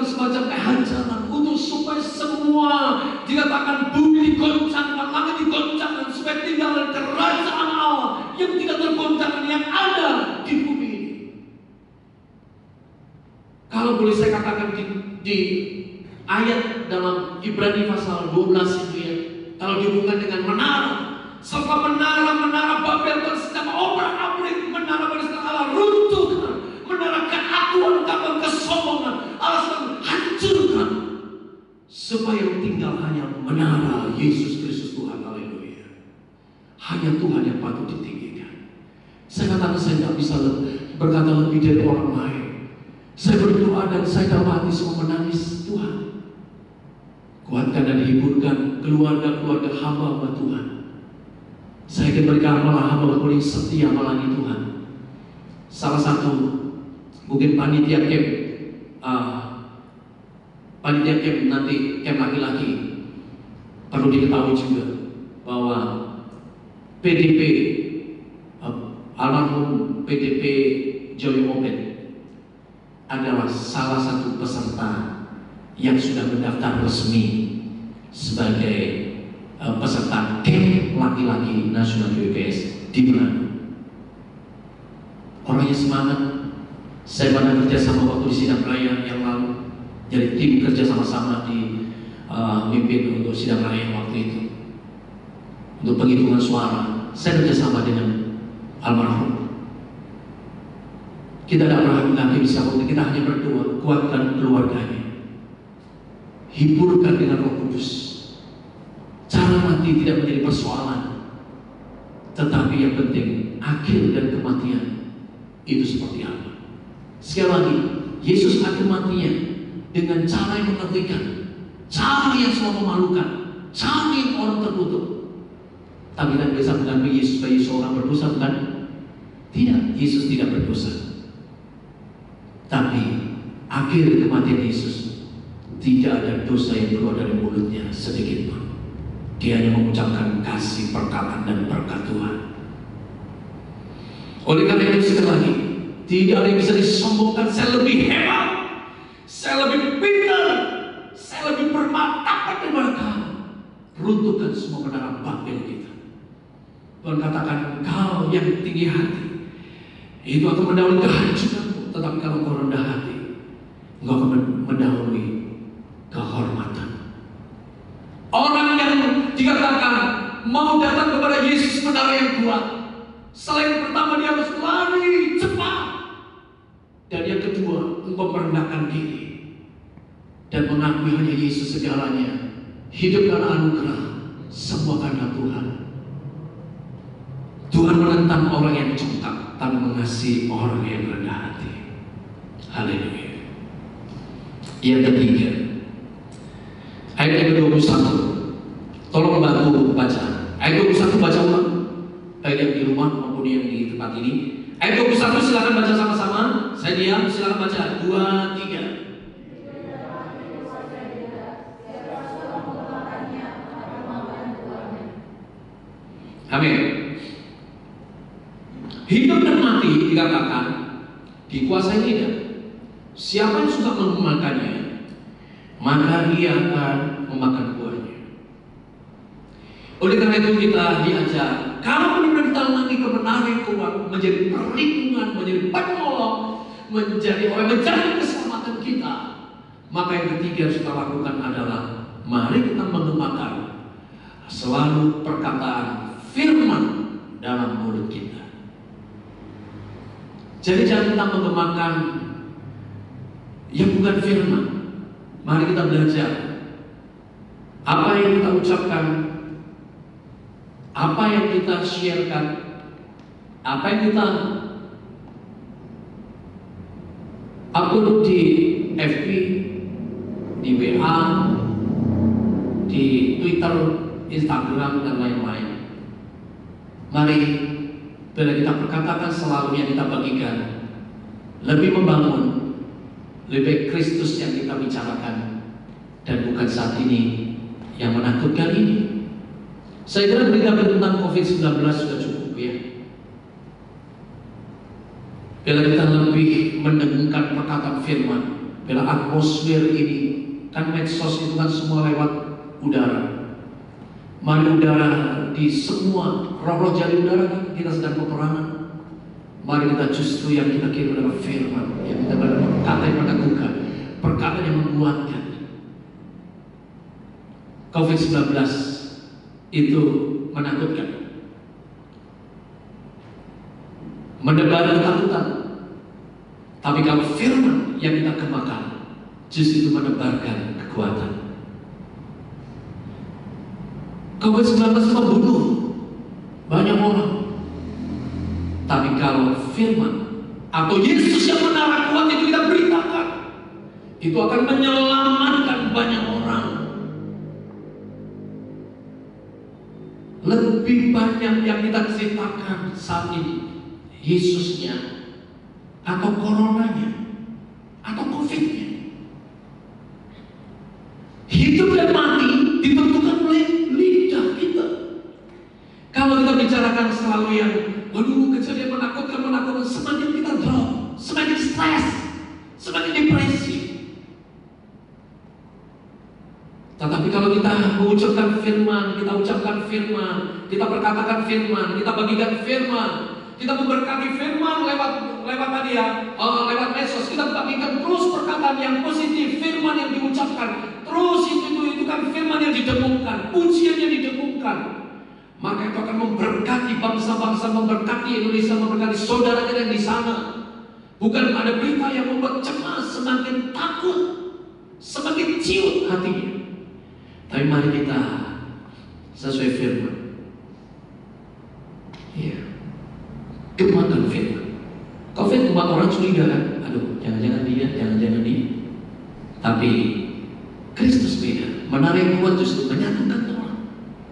semacam kehancuran untuk supaya semua dikatakan bumi digoncangkan, langit digoncangkan, supaya tinggal kerajaan Allah yang tidak tergoncangkan yang ada di bumi ini. Kalau boleh saya katakan di ayat dalam Ibrani pasal 12 itu ya, kalau dihubungkan dengan menara, setelah menara Babel bersenjata obrak-abrik, menara bersenjata Allah runtuhkan, menara keakuan, kesombongan Allah sedang hancurkan, supaya tinggal hanya menara Yesus Kristus Tuhan. Haleluya. Hanya Tuhan yang patut ditinggikan. Saya katakan, saya tidak bisa berkata lebih dari orang lain. Saya berdoa dan saya dalam hati semua menangis. Tuhan, kuatkan dan hiburkan keluarga-keluarga hamba-hamba Tuhan. Saya ingin berikan hamba paling setia melayani Tuhan. Salah satu mungkin panitia camp, nanti camp laki-laki, perlu diketahui juga bahwa PDP almarhum PDP Joy Obed adalah salah satu peserta yang sudah mendaftar resmi sebagai peserta camp laki-laki nasional GWPS di Manado. Orangnya semangat. Saya pernah kerja sama waktu di sidang raya yang lalu, jadi tim kerja sama-sama di mimpin untuk sidang raya waktu itu, untuk penghitungan suara. Saya kerja sama dengan almarhum. Kita tidak pernah lagi bisa, kita hanya berdoa, kuatkan keluarganya, hiburkan dengan Roh Kudus. Cara mati tidak menjadi persoalan, tetapi yang penting akhir dan kematian itu seperti apa. Sekali lagi, Yesus akhir matinya dengan cara yang mengerikan, cara yang selalu memalukan, cara yang orang tertutup. Tapi kita bisa mengambil Yesus sebagai seorang berdosa, bukan? Tidak, Yesus tidak berdosa. Tapi akhir kematian Yesus, tidak ada dosa yang keluar dari mulutnya sedikit pun. Dia hanya mengucapkan kasih, perkataan dan berkat Tuhan. Oleh karena itu sekali lagi, tidak ada yang bisa disombongkan. Saya lebih hebat, saya lebih pintar, saya lebih bermartabat daripada kamu. Runtuhkan semua menara Babel kita. Tuhan katakan, kau yang tinggi hati itu akan mendahului kehancuranmu. Tetapi kalau kau rendah hati, engkau akan mendahului kehormatan. Orang yang dikatakan mau datang kepada Yesus menara yang kuat, selain pertama dia harus lari cepat, dan yang kedua engkau merendahkan diri dan mengakui hanya Yesus segalanya. Hidup karena anugerah, semua karena Tuhan. Tuhan menentang orang yang congkak, tapi mengasihi orang yang rendah hati. Haleluya. Yang ketiga, ayat yang ke-21. Tolong bantu baca. Ayat 21 baca ulang. Baik yang di rumah maupun yang di tempat ini. Ayat 21 silakan baca sama-sama. Saya diam, silakan baca. 2, 3. Amin. Hidup dan mati dikatakan dikuasai lidah. Siapa yang suka memakannya, maka dia akan memakan buahnya. Oleh karena itu kita diajar, kalau benar-benar kita lagi kebenaran yang kuat, menjadi perlindungan, menjadi penolong, menjadi orang mencari keselamatan kita, maka yang ketiga yang harus kita lakukan adalah mari kita mengembangkan selalu perkataan firman dalam mulut kita. Jadi jangan kita mengembangkan yang bukan firman. Mari kita belajar apa yang kita ucapkan, apa yang kita sharekan, apa yang kita upload di FB, di WA, di Twitter, Instagram dan lain-lain. Mari bila kita perkatakan selalu yang kita bagikan lebih membangun, lebih Kristus yang kita bicarakan, dan bukan saat ini yang menakutkan ini. Saya kira berita tentang COVID-19 sudah cukup ya. Bila kita lebih mendengungkan perkataan firman, bila atmosfer ini, kan medsos itu kan semua lewat udara. Mari udara di semua roh-roh jadi udara kan kita sedang peperangan. Mari kita justru yang kita kirim adalah firman, yang kita berkata yang menakutkan, perkataan yang menguatkan. COVID-19 itu menakutkan, menebar ketakutan. Tapi kalau firman yang kita kemakan, justru itu menebarkan kekuatan. COVID-19 membunuh banyak orang. Tapi kalau firman atau Yesus yang menara kuat itu kita beritakan, itu akan menyelamatkan banyak orang. Lebih banyak yang kita ceritakan saat ini Yesusnya, atau coronanya, atau COVID-nya. Hidup dan mati ditentukan oleh lidah kita. Kalau kita bicarakan selalu yang waduh kejadian menakutkan, semakin kita drop, semakin stres, semakin depresi. Tetapi kalau kita mengucapkan firman, kita ucapkan firman, kita perkatakan firman, kita bagikan firman, kita memberkati firman lewat tadi ya, lewat medsos, kita bagikan terus perkataan yang positif, firman yang diucapkan, terus itu kan firman yang didengungkan, pujian yang didengungkan. Maka itu akan memberkati bangsa-bangsa, memberkati Indonesia, memberkati saudara kita yang di sana. Bukan ada berita yang membuat cemas, semakin takut, semakin ciut hatinya. Tapi mari kita sesuai firman. Iya. Kemakan firman. COVID membuat orang curiga kan? Aduh, jangan-jangan dia. Tapi Kristus beda. Menara yang kuat justru menyatukan orang.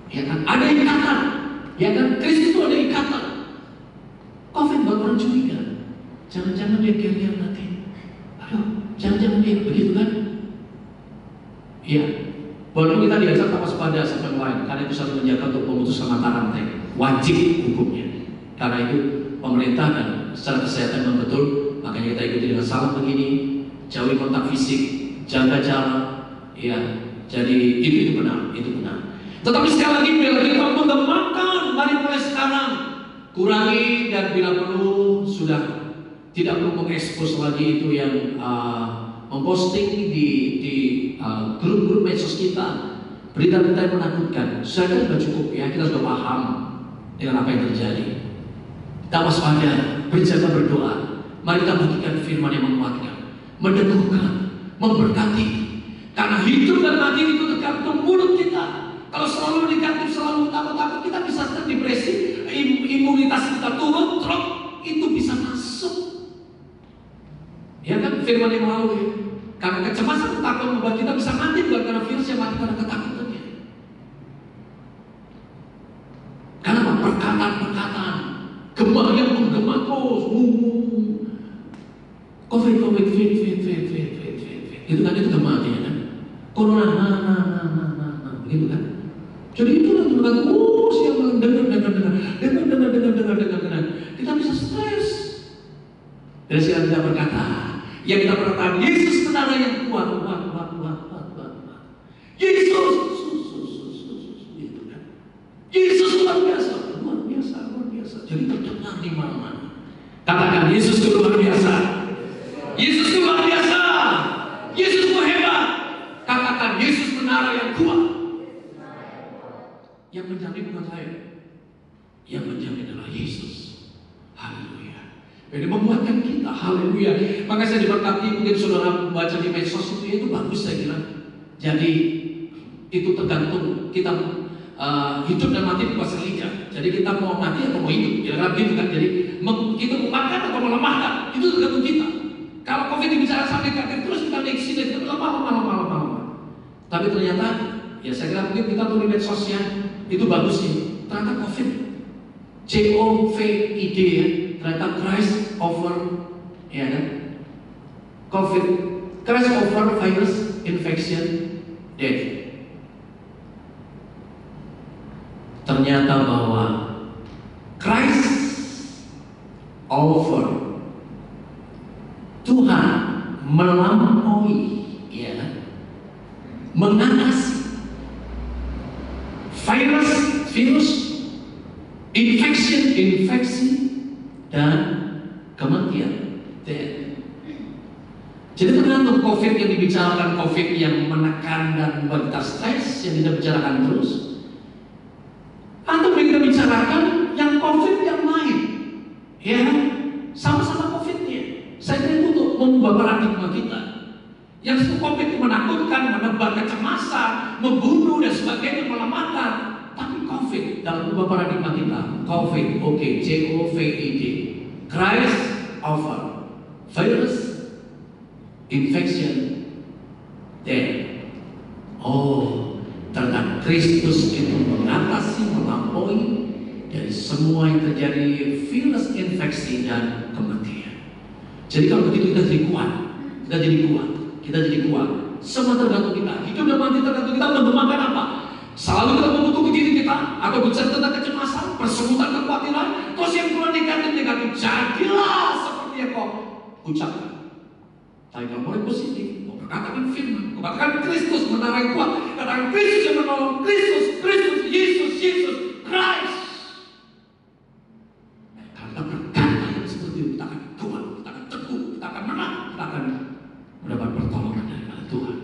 Ya kan? Ada ikatan. Ya kan? Kristus itu ada ikatan. COVID membuat orang curiga. Jangan-jangan dia kira-kira nanti. Aduh, jangan-jangan dia begitu kan? Iya. Walaupun kita diajak tak waspada sampai lain, karena itu satu menjaga untuk memutuskan mata rantai, wajib hukumnya. Karena itu pemerintah dan secara kesehatan memang betul, makanya kita ikuti dengan salam begini, jauhi kontak fisik, jaga jarak, ya. Jadi itu benar, itu benar. Tetapi sekali lagi bila kita mengembangkan, mari mulai sekarang kurangi dan bila perlu sudah tidak perlu mengekspos lagi itu yang memposting di grup-grup medsos kita berita-berita yang menakutkan. Saya sudah cukup ya, kita sudah paham dengan apa yang terjadi. Kita waspada, berjaga berdoa. Mari kita bagikan firman yang menguatkan, mendeguhkan, memberkati. Karena hidup dan mati itu tergantung mulut kita. Kalau selalu negatif, selalu takut-takut, kita bisa terdepresi, imunitas kita turun, drop, itu bisa masuk. Ya kan, firman yang lalu ya. Karena kecemasan takut membuat kita bisa mati, bukan karena virus yang mati karena ketakutannya. Karena perkataan-perkataan gemar yang menggema terus, COVID, itu kan itu gemar ya kan. Corona, begitu kan. Jadi itu yang berkata, siapa dengar. Kita bisa stres. Dan sekarang kita berkata, yang kita perkatakan Yesus menara yang kuat. Yesus, gitu kan. Yesus luar biasa. Jadi terdengar di mana-mana. Katakan Yesus itu luar biasa. Yesus itu luar biasa. Yesus itu hebat. Katakan Yesus menara yang kuat. Yang menjamin bukan saya. Yang menjamin adalah Yesus. Haleluya. Jadi membuatkan kita, haleluya. Maka saya diberkati, mungkin saudara baca di medsos itu bagus saya kira. Jadi itu tergantung kita hidup dan mati dikuasai lidah. Jadi kita mau mati atau mau hidup, kira-kira begitu kan. Jadi kita mau makan atau melemahkan, itu tergantung kita. Kalau COVID bicara sampai negatif terus kita next kita lemah. Tapi ternyata ya saya kira mungkin kita tulis medsosnya itu bagus sih. Ternyata COVID, COVID ya. Ternyata Christ over, ya kan? COVID, Christ over virus infection death. Ternyata bahwa Christ over Tuhan melampaui, ya kan? Mengatasi virus, infeksi dan kematian. Jadi tergantung COVID yang dibicarakan, COVID yang menekan dan membuat kita stres, yang kita bicarakan terus, atau yang kita bicarakan yang COVID yang lain, ya sama-sama COVID-nya. Saya kira itu untuk mengubah paradigma kita. Yang COVID menakutkan, menebar kecemasan, membunuh dan sebagainya, melemahkan. Tapi COVID dalam mengubah paradigma kita, COVID, oke, COVID, Christ over. virus infection death. Oh, ternyata Kristus itu mengatasi, melampaui dari semua yang terjadi virus infeksi dan kematian. Jadi kalau begitu kita jadi kuat, kita jadi kuat. Semua tergantung kita. Hidup dan mati tergantung kita mengembangkan apa. Selalu kita membutuhkan diri kita atau bicara tentang kecemasan, persekutuan, kekhawatiran, terus yang keluar negatif. Jadilah seperti yang kau ucapkan. Tapi kalau boleh positif, kau berkatakan firman, kau katakan Kristus menara yang kuat, katakan Kristus yang menolong, Kristus, Yesus, Christ. Kalau kita berkata yang seperti itu, kita akan kuat, kita akan teguh, kita akan menang, kita akan mendapat pertolongan dari Tuhan.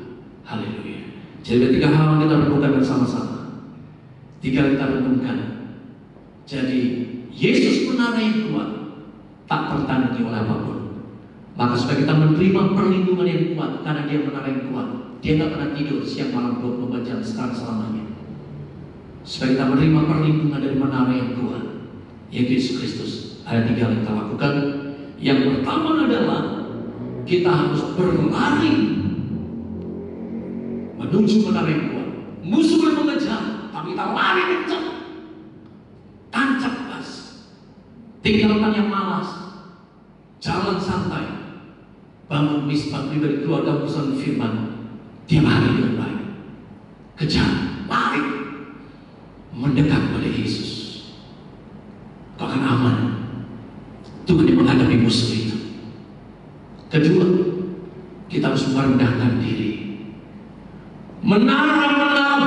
Haleluya. Jadi ada 3 hal yang kita renungkan bersama-sama. 3 kita renungkan. Jadi Yesus menara yang kuat, tak tertandingi oleh apapun. Maka supaya kita menerima perlindungan yang kuat, karena dia menara yang kuat, dia tak pernah tidur siang malam 24 jam sekarang selamanya. Supaya kita menerima perlindungan dari menara yang kuat, yaitu Yesus Kristus. Ada 3 yang kita lakukan. Yang pertama adalah kita harus berlari menuju menara yang kuat. Musuh boleh mengejar, tapi kita lari kencang, tancap gas, tinggalkan yang malas, jalan santai, bangun misbah pribadi keluarga urusan firman, tiap hari dengan baik, kejar, lari, mendekat pada Yesus. Kau akan aman. Tuhan yang menghadapi musuh itu. Kedua, kita harus merendahkan diri. Menara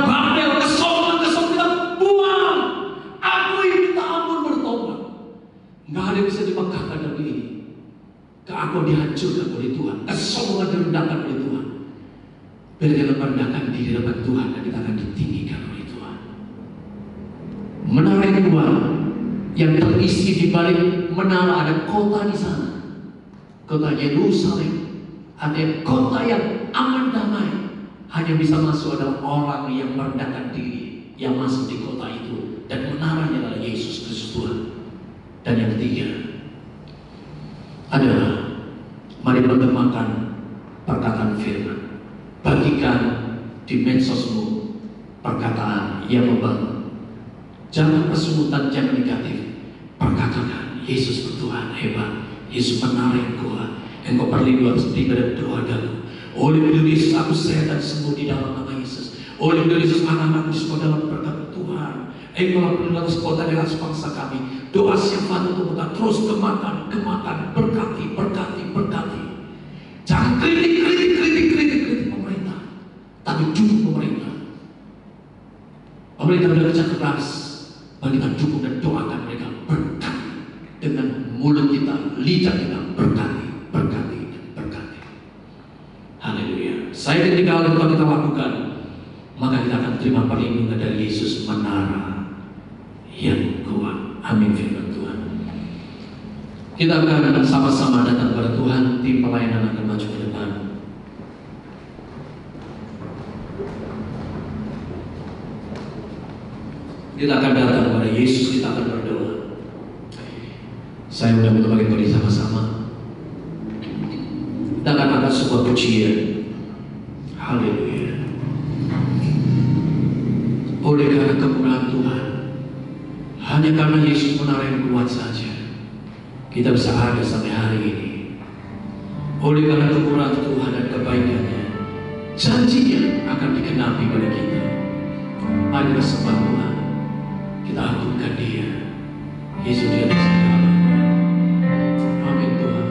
Babel, kesombongan kita buang. Aku ini minta ampun, bertobat. Nggak ada yang bisa dibanggakan dari ini. Keakuan dihancurkan oleh Tuhan, kesombongan direndahkan oleh Tuhan. Biar kita merendahkan diri depan Tuhan dan kita akan ditinggikan oleh Tuhan. Menara yang kedua, yang terisi di balik menara ada kota di sana. Kota Yerusalem, artinya kota yang aman damai. Hanya bisa masuk adalah orang yang merendahkan diri, yang masuk di kota itu, dan menaranya adalah Yesus Kristus Tuhan. Dan yang ketiga adalah mari menggemakan perkataan firman. Bagikan di medsosmu perkataan yang membangun. Jangan kesungutan, jangan negatif. Perkatakan Yesus Tuhan hebat, Yesus menara yang kuat. Engkau perlindungan seperti pada keluargamu. Oleh beliau Yesus aku sehat dan sembuh di dalam nama Yesus. Oleh beliau Yesus anak-anakku semua dalam berkat Tuhan. Engkau perlindungan atas kota dan atas bangsa kami. Doa syafaat untuk kita terus gemakan, berkati. Jangan kritik pemerintah, tapi dukung pemerintah. Pemerintah sudah kerja keras, mari kita dukung dan doakan mereka, berkati dengan mulut kita, lidah kita, berkati. Haleluya. Saya ketika hal itu kita lakukan, maka kita akan terima perlindungan dari Yesus menara yang kuat. Amin firman Tuhan. Kita akan sama-sama datang kepada Tuhan. Tim pelayanan akan maju ke depan. Kita akan datang kepada Yesus, kita akan berdoa. Saya undang untuk bagi sama-sama. Kita akan angkat sebuah pujian. Haleluya. Oleh karena kemurahan Tuhan, hanya karena Yesus menara yang kuat saja, kita bisa ada sampai hari ini. Oleh karena kemurahan Tuhan dan kebaikannya, janjinya akan dikenapi pada kita. Mari kita sembah Tuhan, kita agungkan Dia. Yesus di atas segala. Amin Tuhan.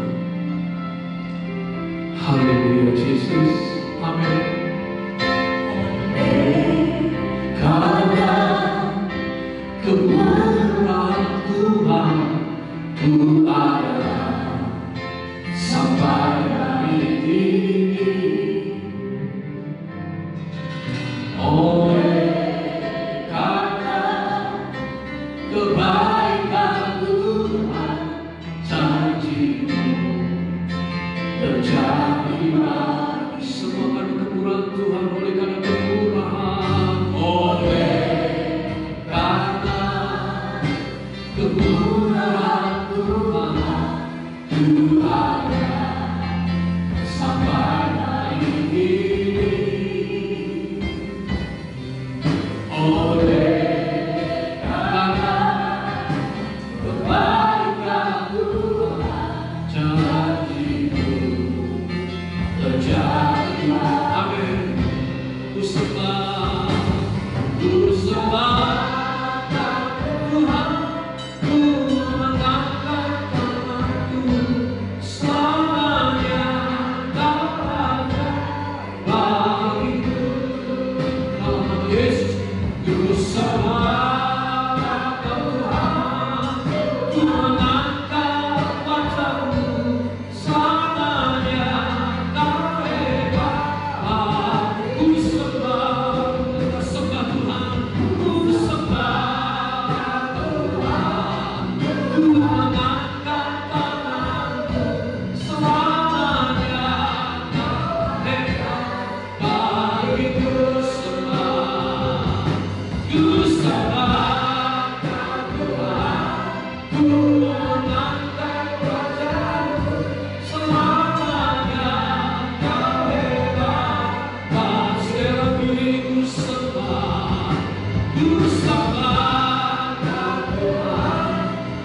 Haleluya Yesus. Amin. Karena kemurahan Tuhan, ku ada sampai hari ini. Oleh karena kebaikan Tuhan, janji-Mu terjadi lagi. Semua karena kemurahan Tuhan, oleh karena kemurahan, kemurahan Tuhan, ku ada ku sembah Tuhan, ku mengangkat tanganku, selamanya Kau ada bagiku. Dalam nama Yesus, ku sembah Tuhan, ku mengangkat wajahmu, selamanya Kau hebat. Ku sembah Tuhan, ku sembah Tuhan, ku mengangkat tanganku, selamanya Kau hebat bagiku. Ku sembah Tuhan, ku mengangkat wajahmu, selamanya Kau hebat. Sekali lagi ku sembah Tuhan,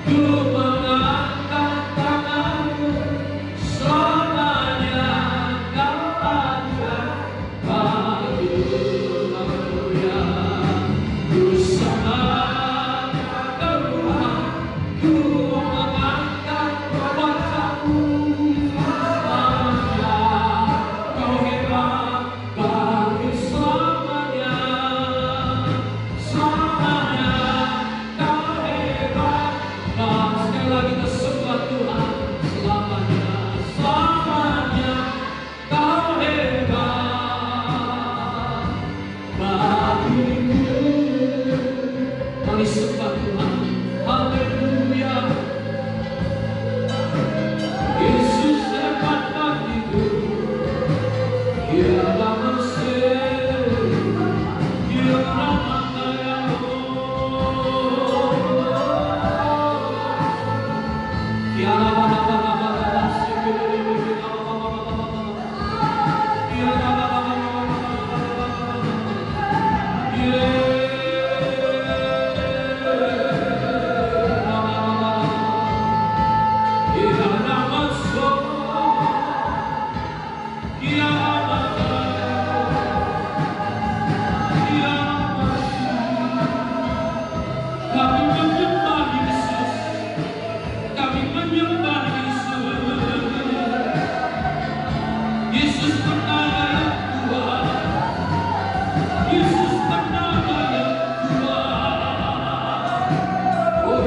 ku mengangkat tanganku, selamanya Kau ada bagiku. Haleluya. Ku sembah Tuhan, ku mengangkat wajahmu, selamanya Kau hebat bagi selamanya, selamanya Kau hebat. Sekali lagi kita sembah Tuhan, selamanya, selamanya Kau hebat bagiku. Mari sembah Tuhan, haleluya. Yesus hebat bagiku, Dia masih, Dia ramah yang kami menyembah Yesus, kami menyembah Yesus. Yesus bernama yang kuat, Yesus bernama yang kuat. Oh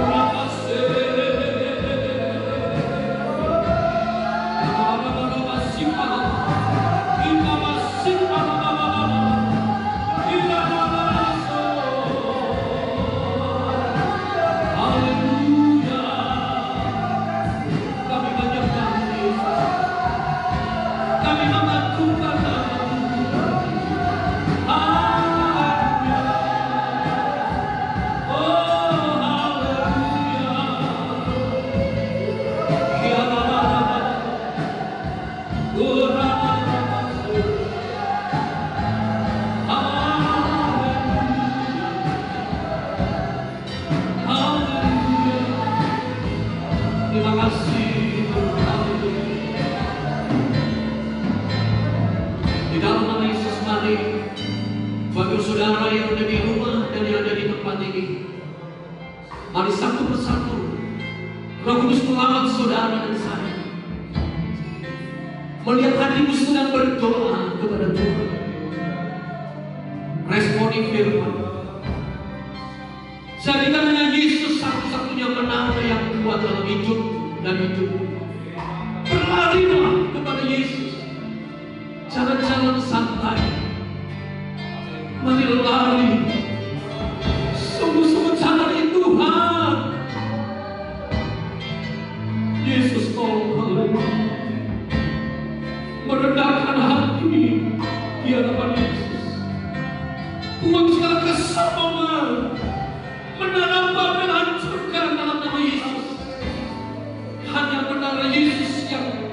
haleluya, kami menyembah Yesus, kami mengagungkan nama-Mu. Haleluya, oh haleluya. Ya oh haleluya. Terima kasih Tuhan. Di dalam nama Yesus, mari bagi saudara yang ada di rumah dan yang ada di tempat ini, mari satu persatu Roh Kudus melawat saudara dan saya. Melihat hatimu sedang berdoa kepada Tuhan, responi firman. Jadikan hanya Yesus satu-satunya menara yang kuat dalam hidup dan hidupmu. Berlarilah kepada Yesus, jangan jalan santai. Mari lari, sungguh-sungguh cari Tuhan. Yesus tolong, haleluya. Merendahkan hati di hadapan Yesus. Buang segala kesombongan, menanam babel hancurkan dalam nama Yesus. Hanya menara Yesus yang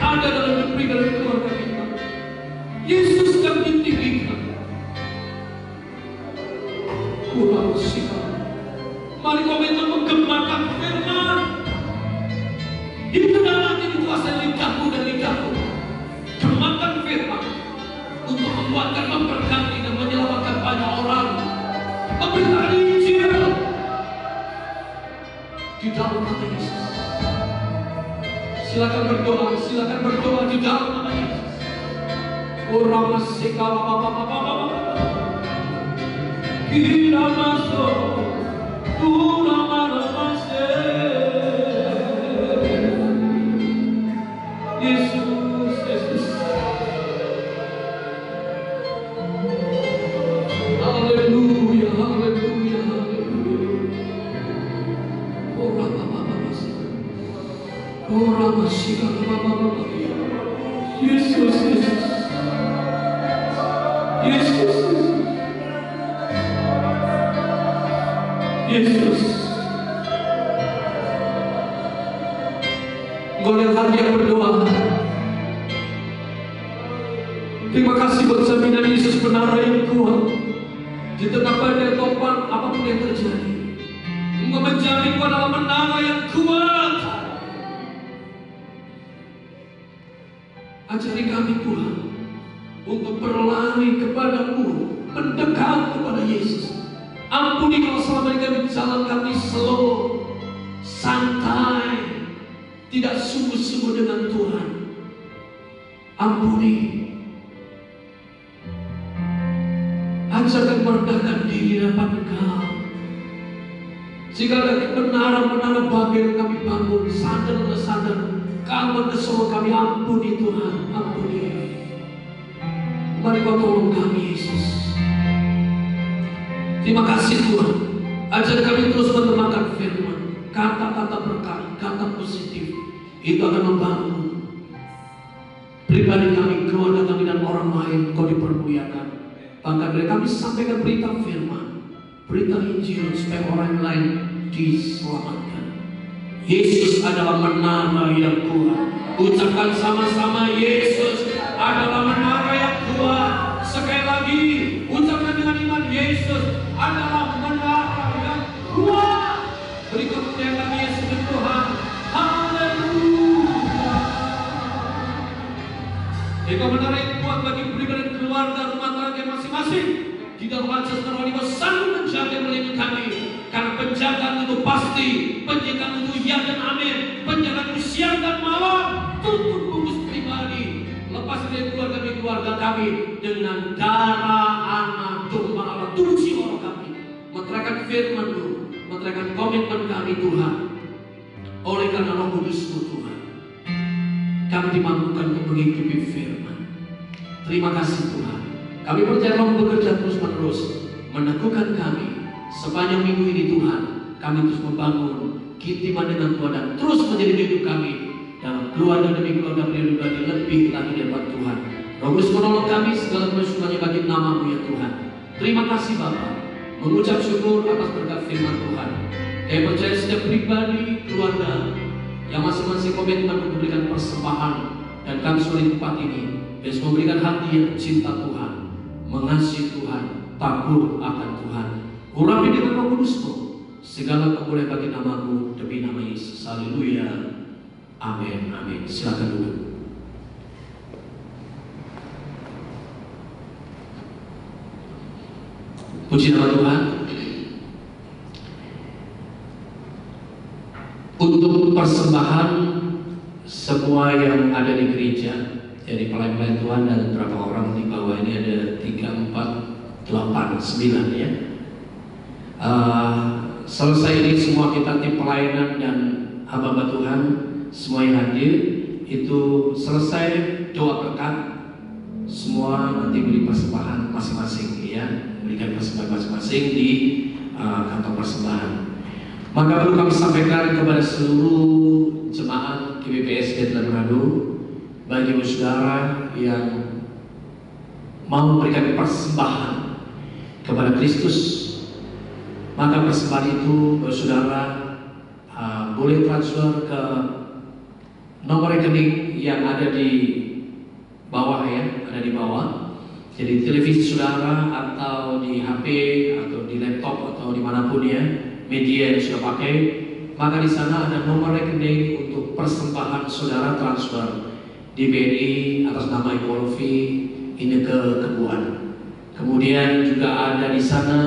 ada dalam negeri dan keluarga kita. Yesus yang ditinggikan. Kurang sikap. Mari komitmen menggemakan firman. Itu dan nanti dikuasai lidahmu dan lidahku. Gemakan firman untuk menguatkan pemberitaan Injil di dalam nama Yesus. Silakan berdoa di dalam nama Yesus. Orang sekala bapa kita masuk nama Yesus, Yesus. Haleluya, haleluya, haleluya. Orang masih kalau Yesus, Yesus, Yesus, Yesus. Engkau lihat hati yang berdoa. Terima kasih buat jaminan Yesus menara yang kuat di tengah badai topan apapun yang terjadi. Engkau menjamin Engkau adalah menara yang kuat. Ajari kami Tuhan untuk berlari kepadamu, mendekat kepada Yesus. Ampuni kalau selama ini jalan kami slow, santai, tidak sungguh-sungguh dengan Tuhan. Ampuni. Ajarkan merendahkan diri di hadapan Engkau. Jika ada menara-menara Babel kami bangun, sadar, kalau kesalahan kami, ampuni Tuhan, ampuni. Mari Kau tolong kami Yesus. Terima kasih Tuhan. Ajar kami terus menerangkan firman, kata-kata berkah, kata positif. Itu akan membangun pribadi kami, keluarga kami, dan orang lain. Kau dipermuliakan. Bahkan dari kami sampaikan berita firman, berita Injil, supaya orang lain diselamatkan. Yesus adalah menara yang kuat. Ucapkan sama-sama, Yesus adalah menara yang kuat. Sekali lagi, ucapkan dengan iman, Yesus adalah menara yang kuat. Beri kemuliaan kami Yesus Tuhan. Haleluya. Engkau menara yang kuat bagi pribadi keluarga, rumah tangga masing-masing. Di dalam wajah rohani Kau sanggup menjaga melindungi kami. Karena penjagaan itu pasti, penjagaan itu ya dan amin. Penjagaan itu siang dan malam. Tutup bungkus pribadi. Lepas dari keluarga kami dengan darah anak domba Allah. Tubuh jiwa kami. Meteraikan firman-Mu, meteraikan komitmen kami Tuhan. Oleh karena Roh Kudus-Mu Tuhan, kami dimampukan untuk mengikuti firman. Terima kasih Tuhan. Kami percaya Roh bekerja terus-menerus, meneguhkan kami. Sepanjang minggu ini Tuhan, kami terus membangun keintiman dengan Tuhan dan terus menjadi hidup kami dalam keluarga demi keluarga pribadi lebih lagi di hadapan Tuhan. Roh Kudus menolong kami, segala kesukaannya bagi nama-Mu ya Tuhan. Terima kasih Bapa. Mengucap syukur atas berkat firman Tuhan. Kami percaya setiap pribadi, keluarga yang masing-masing komitmen untuk memberikan persembahan, dan kami di tempat ini bisa memberikan hati yang cinta Tuhan, mengasihi Tuhan, takut akan Tuhan. Urapi dengan Roh Kudus-Mu segala kemuliaan bagi nama-Mu demi nama Yesus. Haleluya. Amin. Amin. Silakan duduk. Puji nama Tuhan. Untuk persembahan semua yang ada di gereja, jadi pelayan-pelayan Tuhan dan beberapa orang di bawah ini ada 3, 4, 8, 9 ya. Selesai ini semua kita tim pelayanan dan hamba Tuhan semua yang hadir itu selesai doa berkat, semua nanti beri persembahan masing-masing ya, berikan persembahan masing-masing di kantong persembahan. Maka perlu kami sampaikan kepada seluruh jemaat GBPS Jatilan Manado, bagi saudara yang mau memberikan persembahan kepada Kristus, maka persembahan itu saudara boleh transfer ke nomor rekening yang ada di bawah ya, ada di bawah. Jadi televisi saudara atau di HP atau di laptop atau dimanapun ya, media yang sudah pakai, maka di sana ada nomor rekening untuk persembahan saudara transfer di BNI atas nama Ibu Olvi ini ke Kebuan. Kemudian juga ada di sana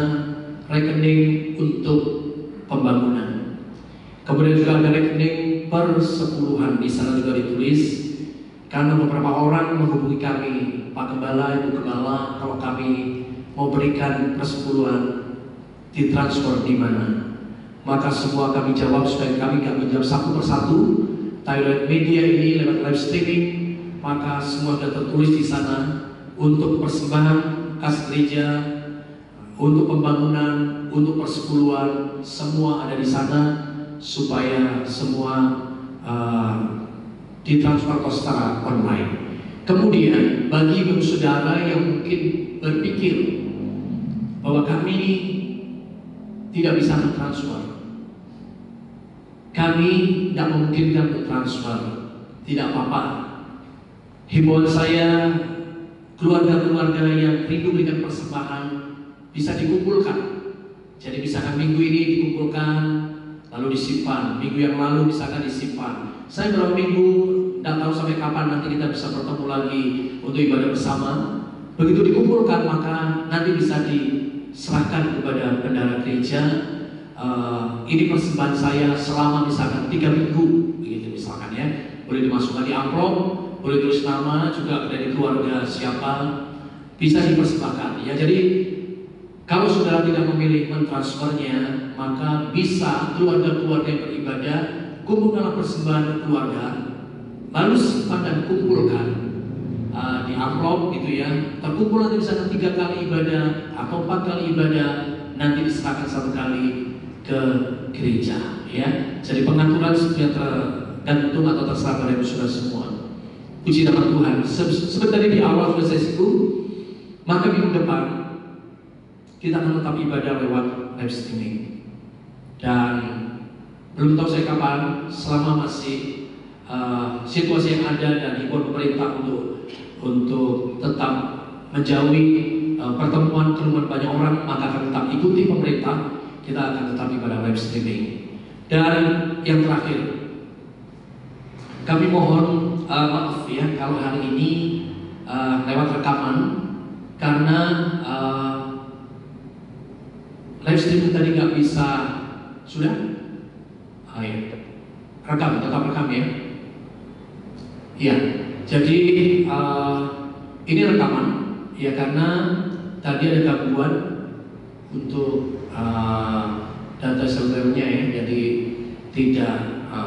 rekening untuk pembangunan. Kemudian juga ada rekening persepuluhan, di sana juga ditulis, karena beberapa orang menghubungi kami, Pak Gembala, Ibu Gembala, kalau kami mau berikan persepuluhan, ditransfer di mana? Maka semua kami jawab supaya kami gak menjawab satu persatu. Thailand Media ini lewat live streaming, maka semua sudah tertulis di sana untuk persembahan kas gereja, untuk pembangunan, untuk persepuluhan, semua ada di sana supaya semua ditransfer secara online. Kemudian bagi ibu saudara yang mungkin berpikir bahwa kami tidak bisa mentransfer, kami tidak memungkinkan untuk transfer, tidak apa-apa. Himbauan saya, keluarga-keluarga yang rindu berikan persembahan bisa dikumpulkan. Jadi misalkan minggu ini dikumpulkan, lalu disimpan. Minggu yang lalu misalkan disimpan. Saya berapa minggu, tidak tahu sampai kapan nanti kita bisa bertemu lagi untuk ibadah bersama. Begitu dikumpulkan, maka nanti bisa diserahkan kepada bendahara gereja. Ini persembahan saya selama misalkan 3 minggu, begitu misalkan ya. Boleh dimasukkan di amplop, boleh tulis nama juga dari keluarga siapa, bisa dipersembahkan. Ya, jadi kalau saudara tidak memilih mentransfernya, maka bisa keluarga-keluarga yang beribadah kumpul dalam persembahan keluarga, lalu simpan dan kumpulkan di amplop gitu ya. Terkumpul nanti misalkan 3 kali ibadah atau 4 kali ibadah, nanti diserahkan 1 kali ke gereja ya. Jadi pengaturan sudah tergantung atau terserah pada saudara semua. Puji nama Tuhan. Seperti tadi di awal sudah saya singgung, maka minggu depan kita akan tetap ibadah lewat live streaming. Dan belum tahu saya kapan, selama masih situasi yang ada dan himbauan pemerintah untuk tetap menjauhi pertemuan kerumunan banyak orang, maka akan tetap ikuti pemerintah. Kita akan tetap ibadah live streaming. Dan yang terakhir, kami mohon maaf ya kalau hari ini lewat rekaman, karena live streaming tadi nggak bisa. Sudah? Ya. Rekam, tetap rekam ya. Iya. Jadi ini rekaman ya, karena tadi ada gangguan untuk data servernya ya, jadi tidak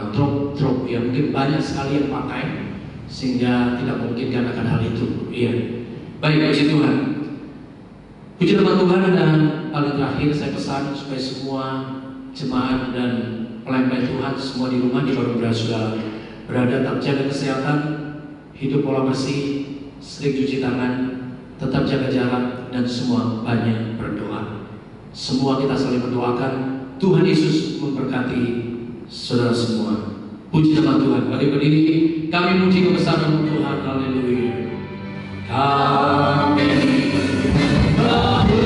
drop ya, mungkin banyak sekali yang pakai sehingga tidak memungkinkan akan hal itu. Iya. Baik, puji Tuhan. Puji nama Tuhan. Dan paling terakhir saya pesan supaya semua jemaat dan pelayan Tuhan semua di rumah di bawah sudah berada, tetap jaga kesehatan, hidup pola bersih, sering cuci tangan, tetap jaga jarak, dan semua banyak berdoa. Semua kita saling mendoakan. Tuhan Yesus memberkati saudara semua. Puji nama Tuhan. Mari berdiri, kami muji kebesaran Tuhan. Haleluya. Kami Haleluya.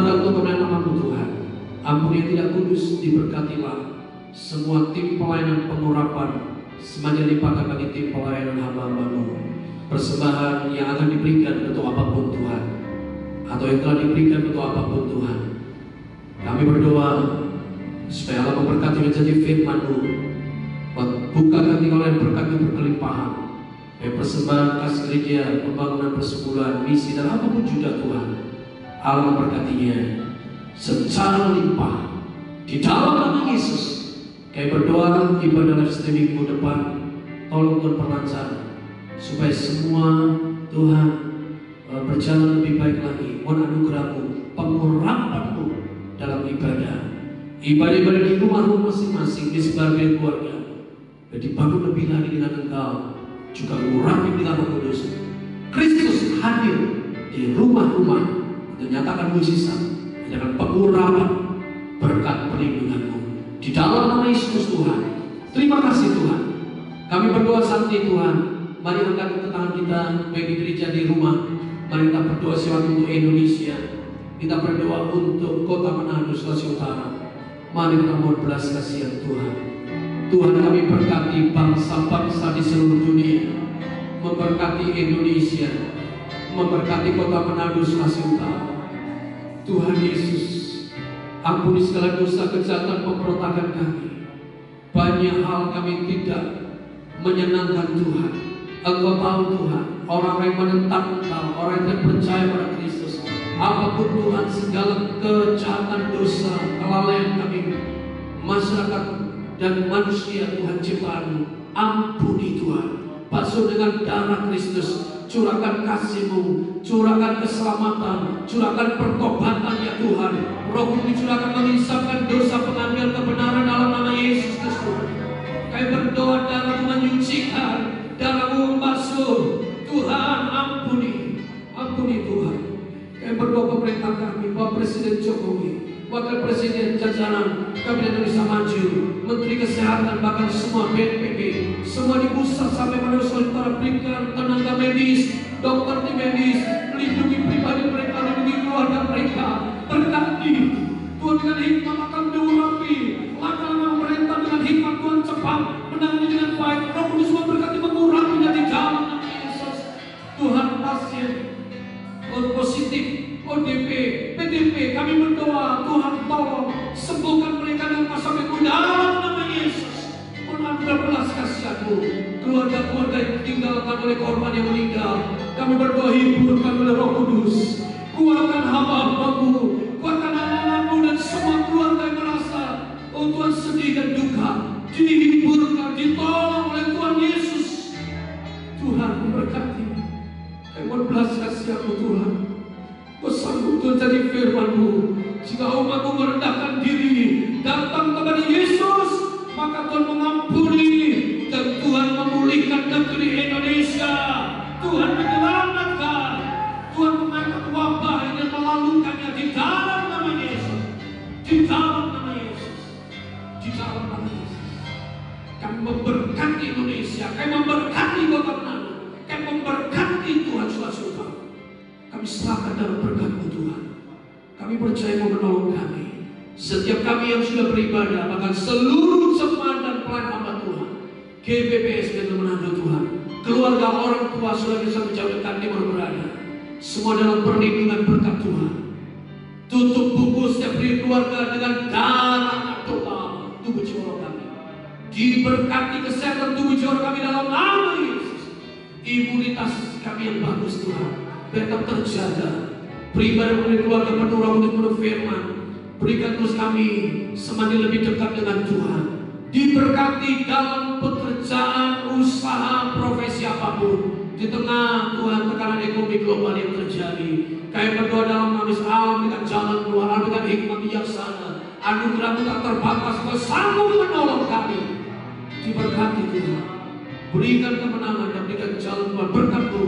datang untuk kemuliaan nama-Mu Tuhan. Ampuni yang tidak kudus, diberkatilah semua tim pelayanan pengurapan, semakin limpahkan bagi tim pelayanan hamba-Mu. Persembahan yang akan diberikan untuk apapun Tuhan, atau yang telah diberikan untuk apapun Tuhan, kami berdoa supaya Allah memberkati menjadi firman-Mu. Bukakan tinggalan berkat yang berkelimpahan, persembahan kas gereja, pembangunan persekutuan, misi dan apapun juga Tuhan, Allah memberkatinya secara limpah di dalam nama Yesus. Kami berdoa ibadah live streaming minggu depan, tolong Tuhan perlancar supaya semua Tuhan berjalan lebih baik lagi. Mohon anugerah-Mu, pengurapan-Mu dalam ibadah di rumah-rumah masing-masing, di sebagai keluarga, dan dibangun lebih lagi dengan Engkau, juga urapi dengan Roh Kudus. Kristus hadir di rumah-rumah untuk menyatakan mujizat dengan pengurapan berkat perlindungan-Mu di dalam nama Yesus Tuhan. Terima kasih Tuhan. Kami berdoa saat ini Tuhan. Mari angkat tangan kita baik di gereja, di rumah. Mari kita berdoa siapa untuk Indonesia. Kita berdoa untuk kota Manado, Sulawesi Utara. Mari kita mohon belas kasihan Tuhan. Tuhan, kami berkati bangsa-bangsa di seluruh dunia, memberkati Indonesia, memberkati kota Manado, Sulawesi Utara. Tuhan Yesus, ampuni segala dosa, kejahatan, pemberontakan kami. Banyak hal kami tidak menyenangkan Tuhan. Engkau tahu Tuhan, orang yang menentang Engkau, orang yang tidak percaya pada Kristus. Apapun Tuhan, segala kejahatan, dosa, kelalaian kami, masyarakat dan manusia Tuhan ciptaan-Mu, ampuni Tuhan. Basuh dengan darah Kristus, curahkan kasih-Mu, curahkan keselamatan, curahkan pertobatan ya Tuhan. Roh-Mu dicurahkan mengisapkan dosa, pengambil kebenaran dalam nama Yesus Kristus. Kami berdoa darah-Mu menyucikan, darah-Mu membasuh. Tuhan ampuni, ampuni Tuhan. Kami berdoa pemerintah kami, Bapak Presiden Jokowi, Wakil Presiden jajaran Kabinet Indonesia Maju, Menteri Kesehatan, bahkan semua BNPB, semua di pusat sampai pada Sulawesi Utara, berikan tenaga medis, dokter tim medis, melindungi pribadi mereka, melindungi keluarga mereka, berkati Tuhan dengan hikmat akan diurapi, langkah-langkah pemerintah dengan hikmat Tuhan cepat menangani dengan baik. Roh Kudus berkati mengurapinya di dalam nama Yesus. Tuhan, pasien positif ODP, PDP, kami berdoa Tuhan tolong sembuhkan mereka dengan masa minggu dalam nama Yesus. Mengampuni belas kasihan-Mu keluarga-keluarga yang ditinggalkan oleh korban yang meninggal. Kami berdoa hiburkan oleh Roh Kudus. Kuatkan hamba-Mu, kuatkan anak-anak-Mu dan semua keluarga yang merasa Tuhan sedih dan duka, dihiburkan, ditolong oleh Tuhan Yesus. Tuhan memberkati. Kami mohon belas kasihan-Mu Tuhan. Bersambut Tuhan jadi firman-Mu, jika umat-Mu merendahkan diri, datang kepada Yesus, maka Tuhan mengampuni dan Tuhan memulihkan negeri Indonesia. Tuhan menyelamatkan, Tuhan mengangkat wabah yang melalukannya di dalam nama Yesus, di dalam nama Yesus, di dalam nama Yesus. Kami memberkati Indonesia, kami memberkati kota Manado, kami memberkati Tuhan Sulawesi Utara. Kami serahkan dalam berkat-Mu Tuhan. Kami percaya Mu menolong kami. Setiap kami yang sudah beribadah, bahkan seluruh jemaat dan pelayan hamba Tuhan, GBPS dan Manado Tuhan, keluarga orang tua sudah bisa menjauhkan timur berada, semua dalam perlindungan berkat Tuhan. Tutup buku setiap keluarga dengan darah total tubuh jiwa kami. Diberkati kesehatan tubuh jiwa kami dalam nama Yesus. Imunitas kami yang bagus Tuhan tetap terjaga. Pribadi oleh keluarga penuh untuk penuh firman. Berikan terus kami semakin lebih dekat dengan Tuhan. Diberkati dalam pekerjaan, usaha, profesi apapun. Di tengah Tuhan tekanan ekonomi global yang terjadi, kami berdoa dalam nama Yesus, alam dengan jalan keluar, alam dengan hikmat bijaksana. Anugerah-Mu tak terbatas, Kau sanggup menolong kami. Diberkati Tuhan. Berikan kemenangan dan berikan jalan Tuhan. Berkat-Mu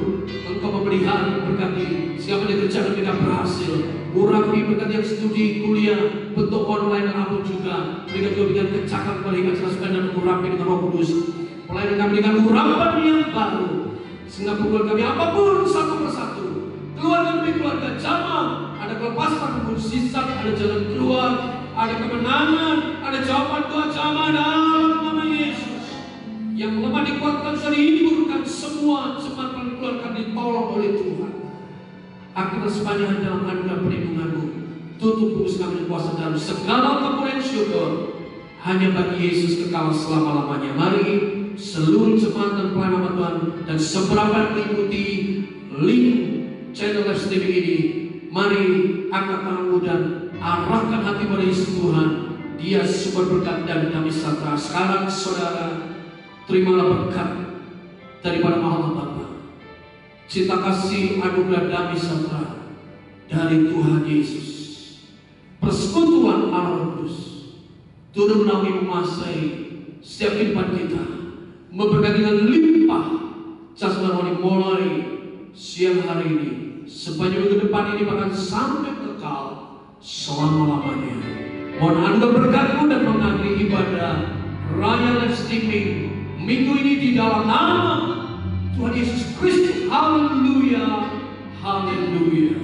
Engkau memelihara, berkati siapa yang kerjaan mereka berhasil. Urapi berkat yang studi, kuliah, bentuk online dan apapun juga. Berikan juga berikan kecakapan, berikan jelaskan dan urapi dengan Roh Kudus. Pelayanan kami dengan urapan yang baru. Sehingga pukul kami apapun satu persatu, keluarga demi keluarga, jamaah, ada kelepasan mujizat, ada jalan keluar, ada kemenangan, ada jawaban doa jamaah dalam nama Yesus. Yang lemah dikuatkan, sudah dihiburkan, semua jemaat keluarkan, ditolong oleh Tuhan. Akhirnya sepanjang dalam anugerah perlindungan-Mu, tutup kudus kami kuasa dalam segala kemuliaan syukur hanya bagi Yesus kekal selama-lamanya. Mari seluruh jemaat dan pelayanan Tuhan dan seberapa yang mengikuti link channel live streaming ini, mari angkat tanganmu dan arahkan hati pada Yesus Tuhan. Dia sumber berkat dan damai sejahtera. Sekarang saudara, terimalah berkat daripada Allah Bapa, cinta kasih, anugerah damai sejahtera dari Tuhan Yesus, persekutuan Allah Kudus turun menaungi, menguasai setiap kehidupan kita, memberkati dengan limpah jasmani mulai siang hari ini sepanjang minggu depan ini, bahkan sampai kekal selama-lamanya. Mohon anugerah berkat-Mu dan mengakhiri ibadah Raya live streaming minggu ini di dalam nama Tuhan Yesus Kristus. Haleluya, haleluya.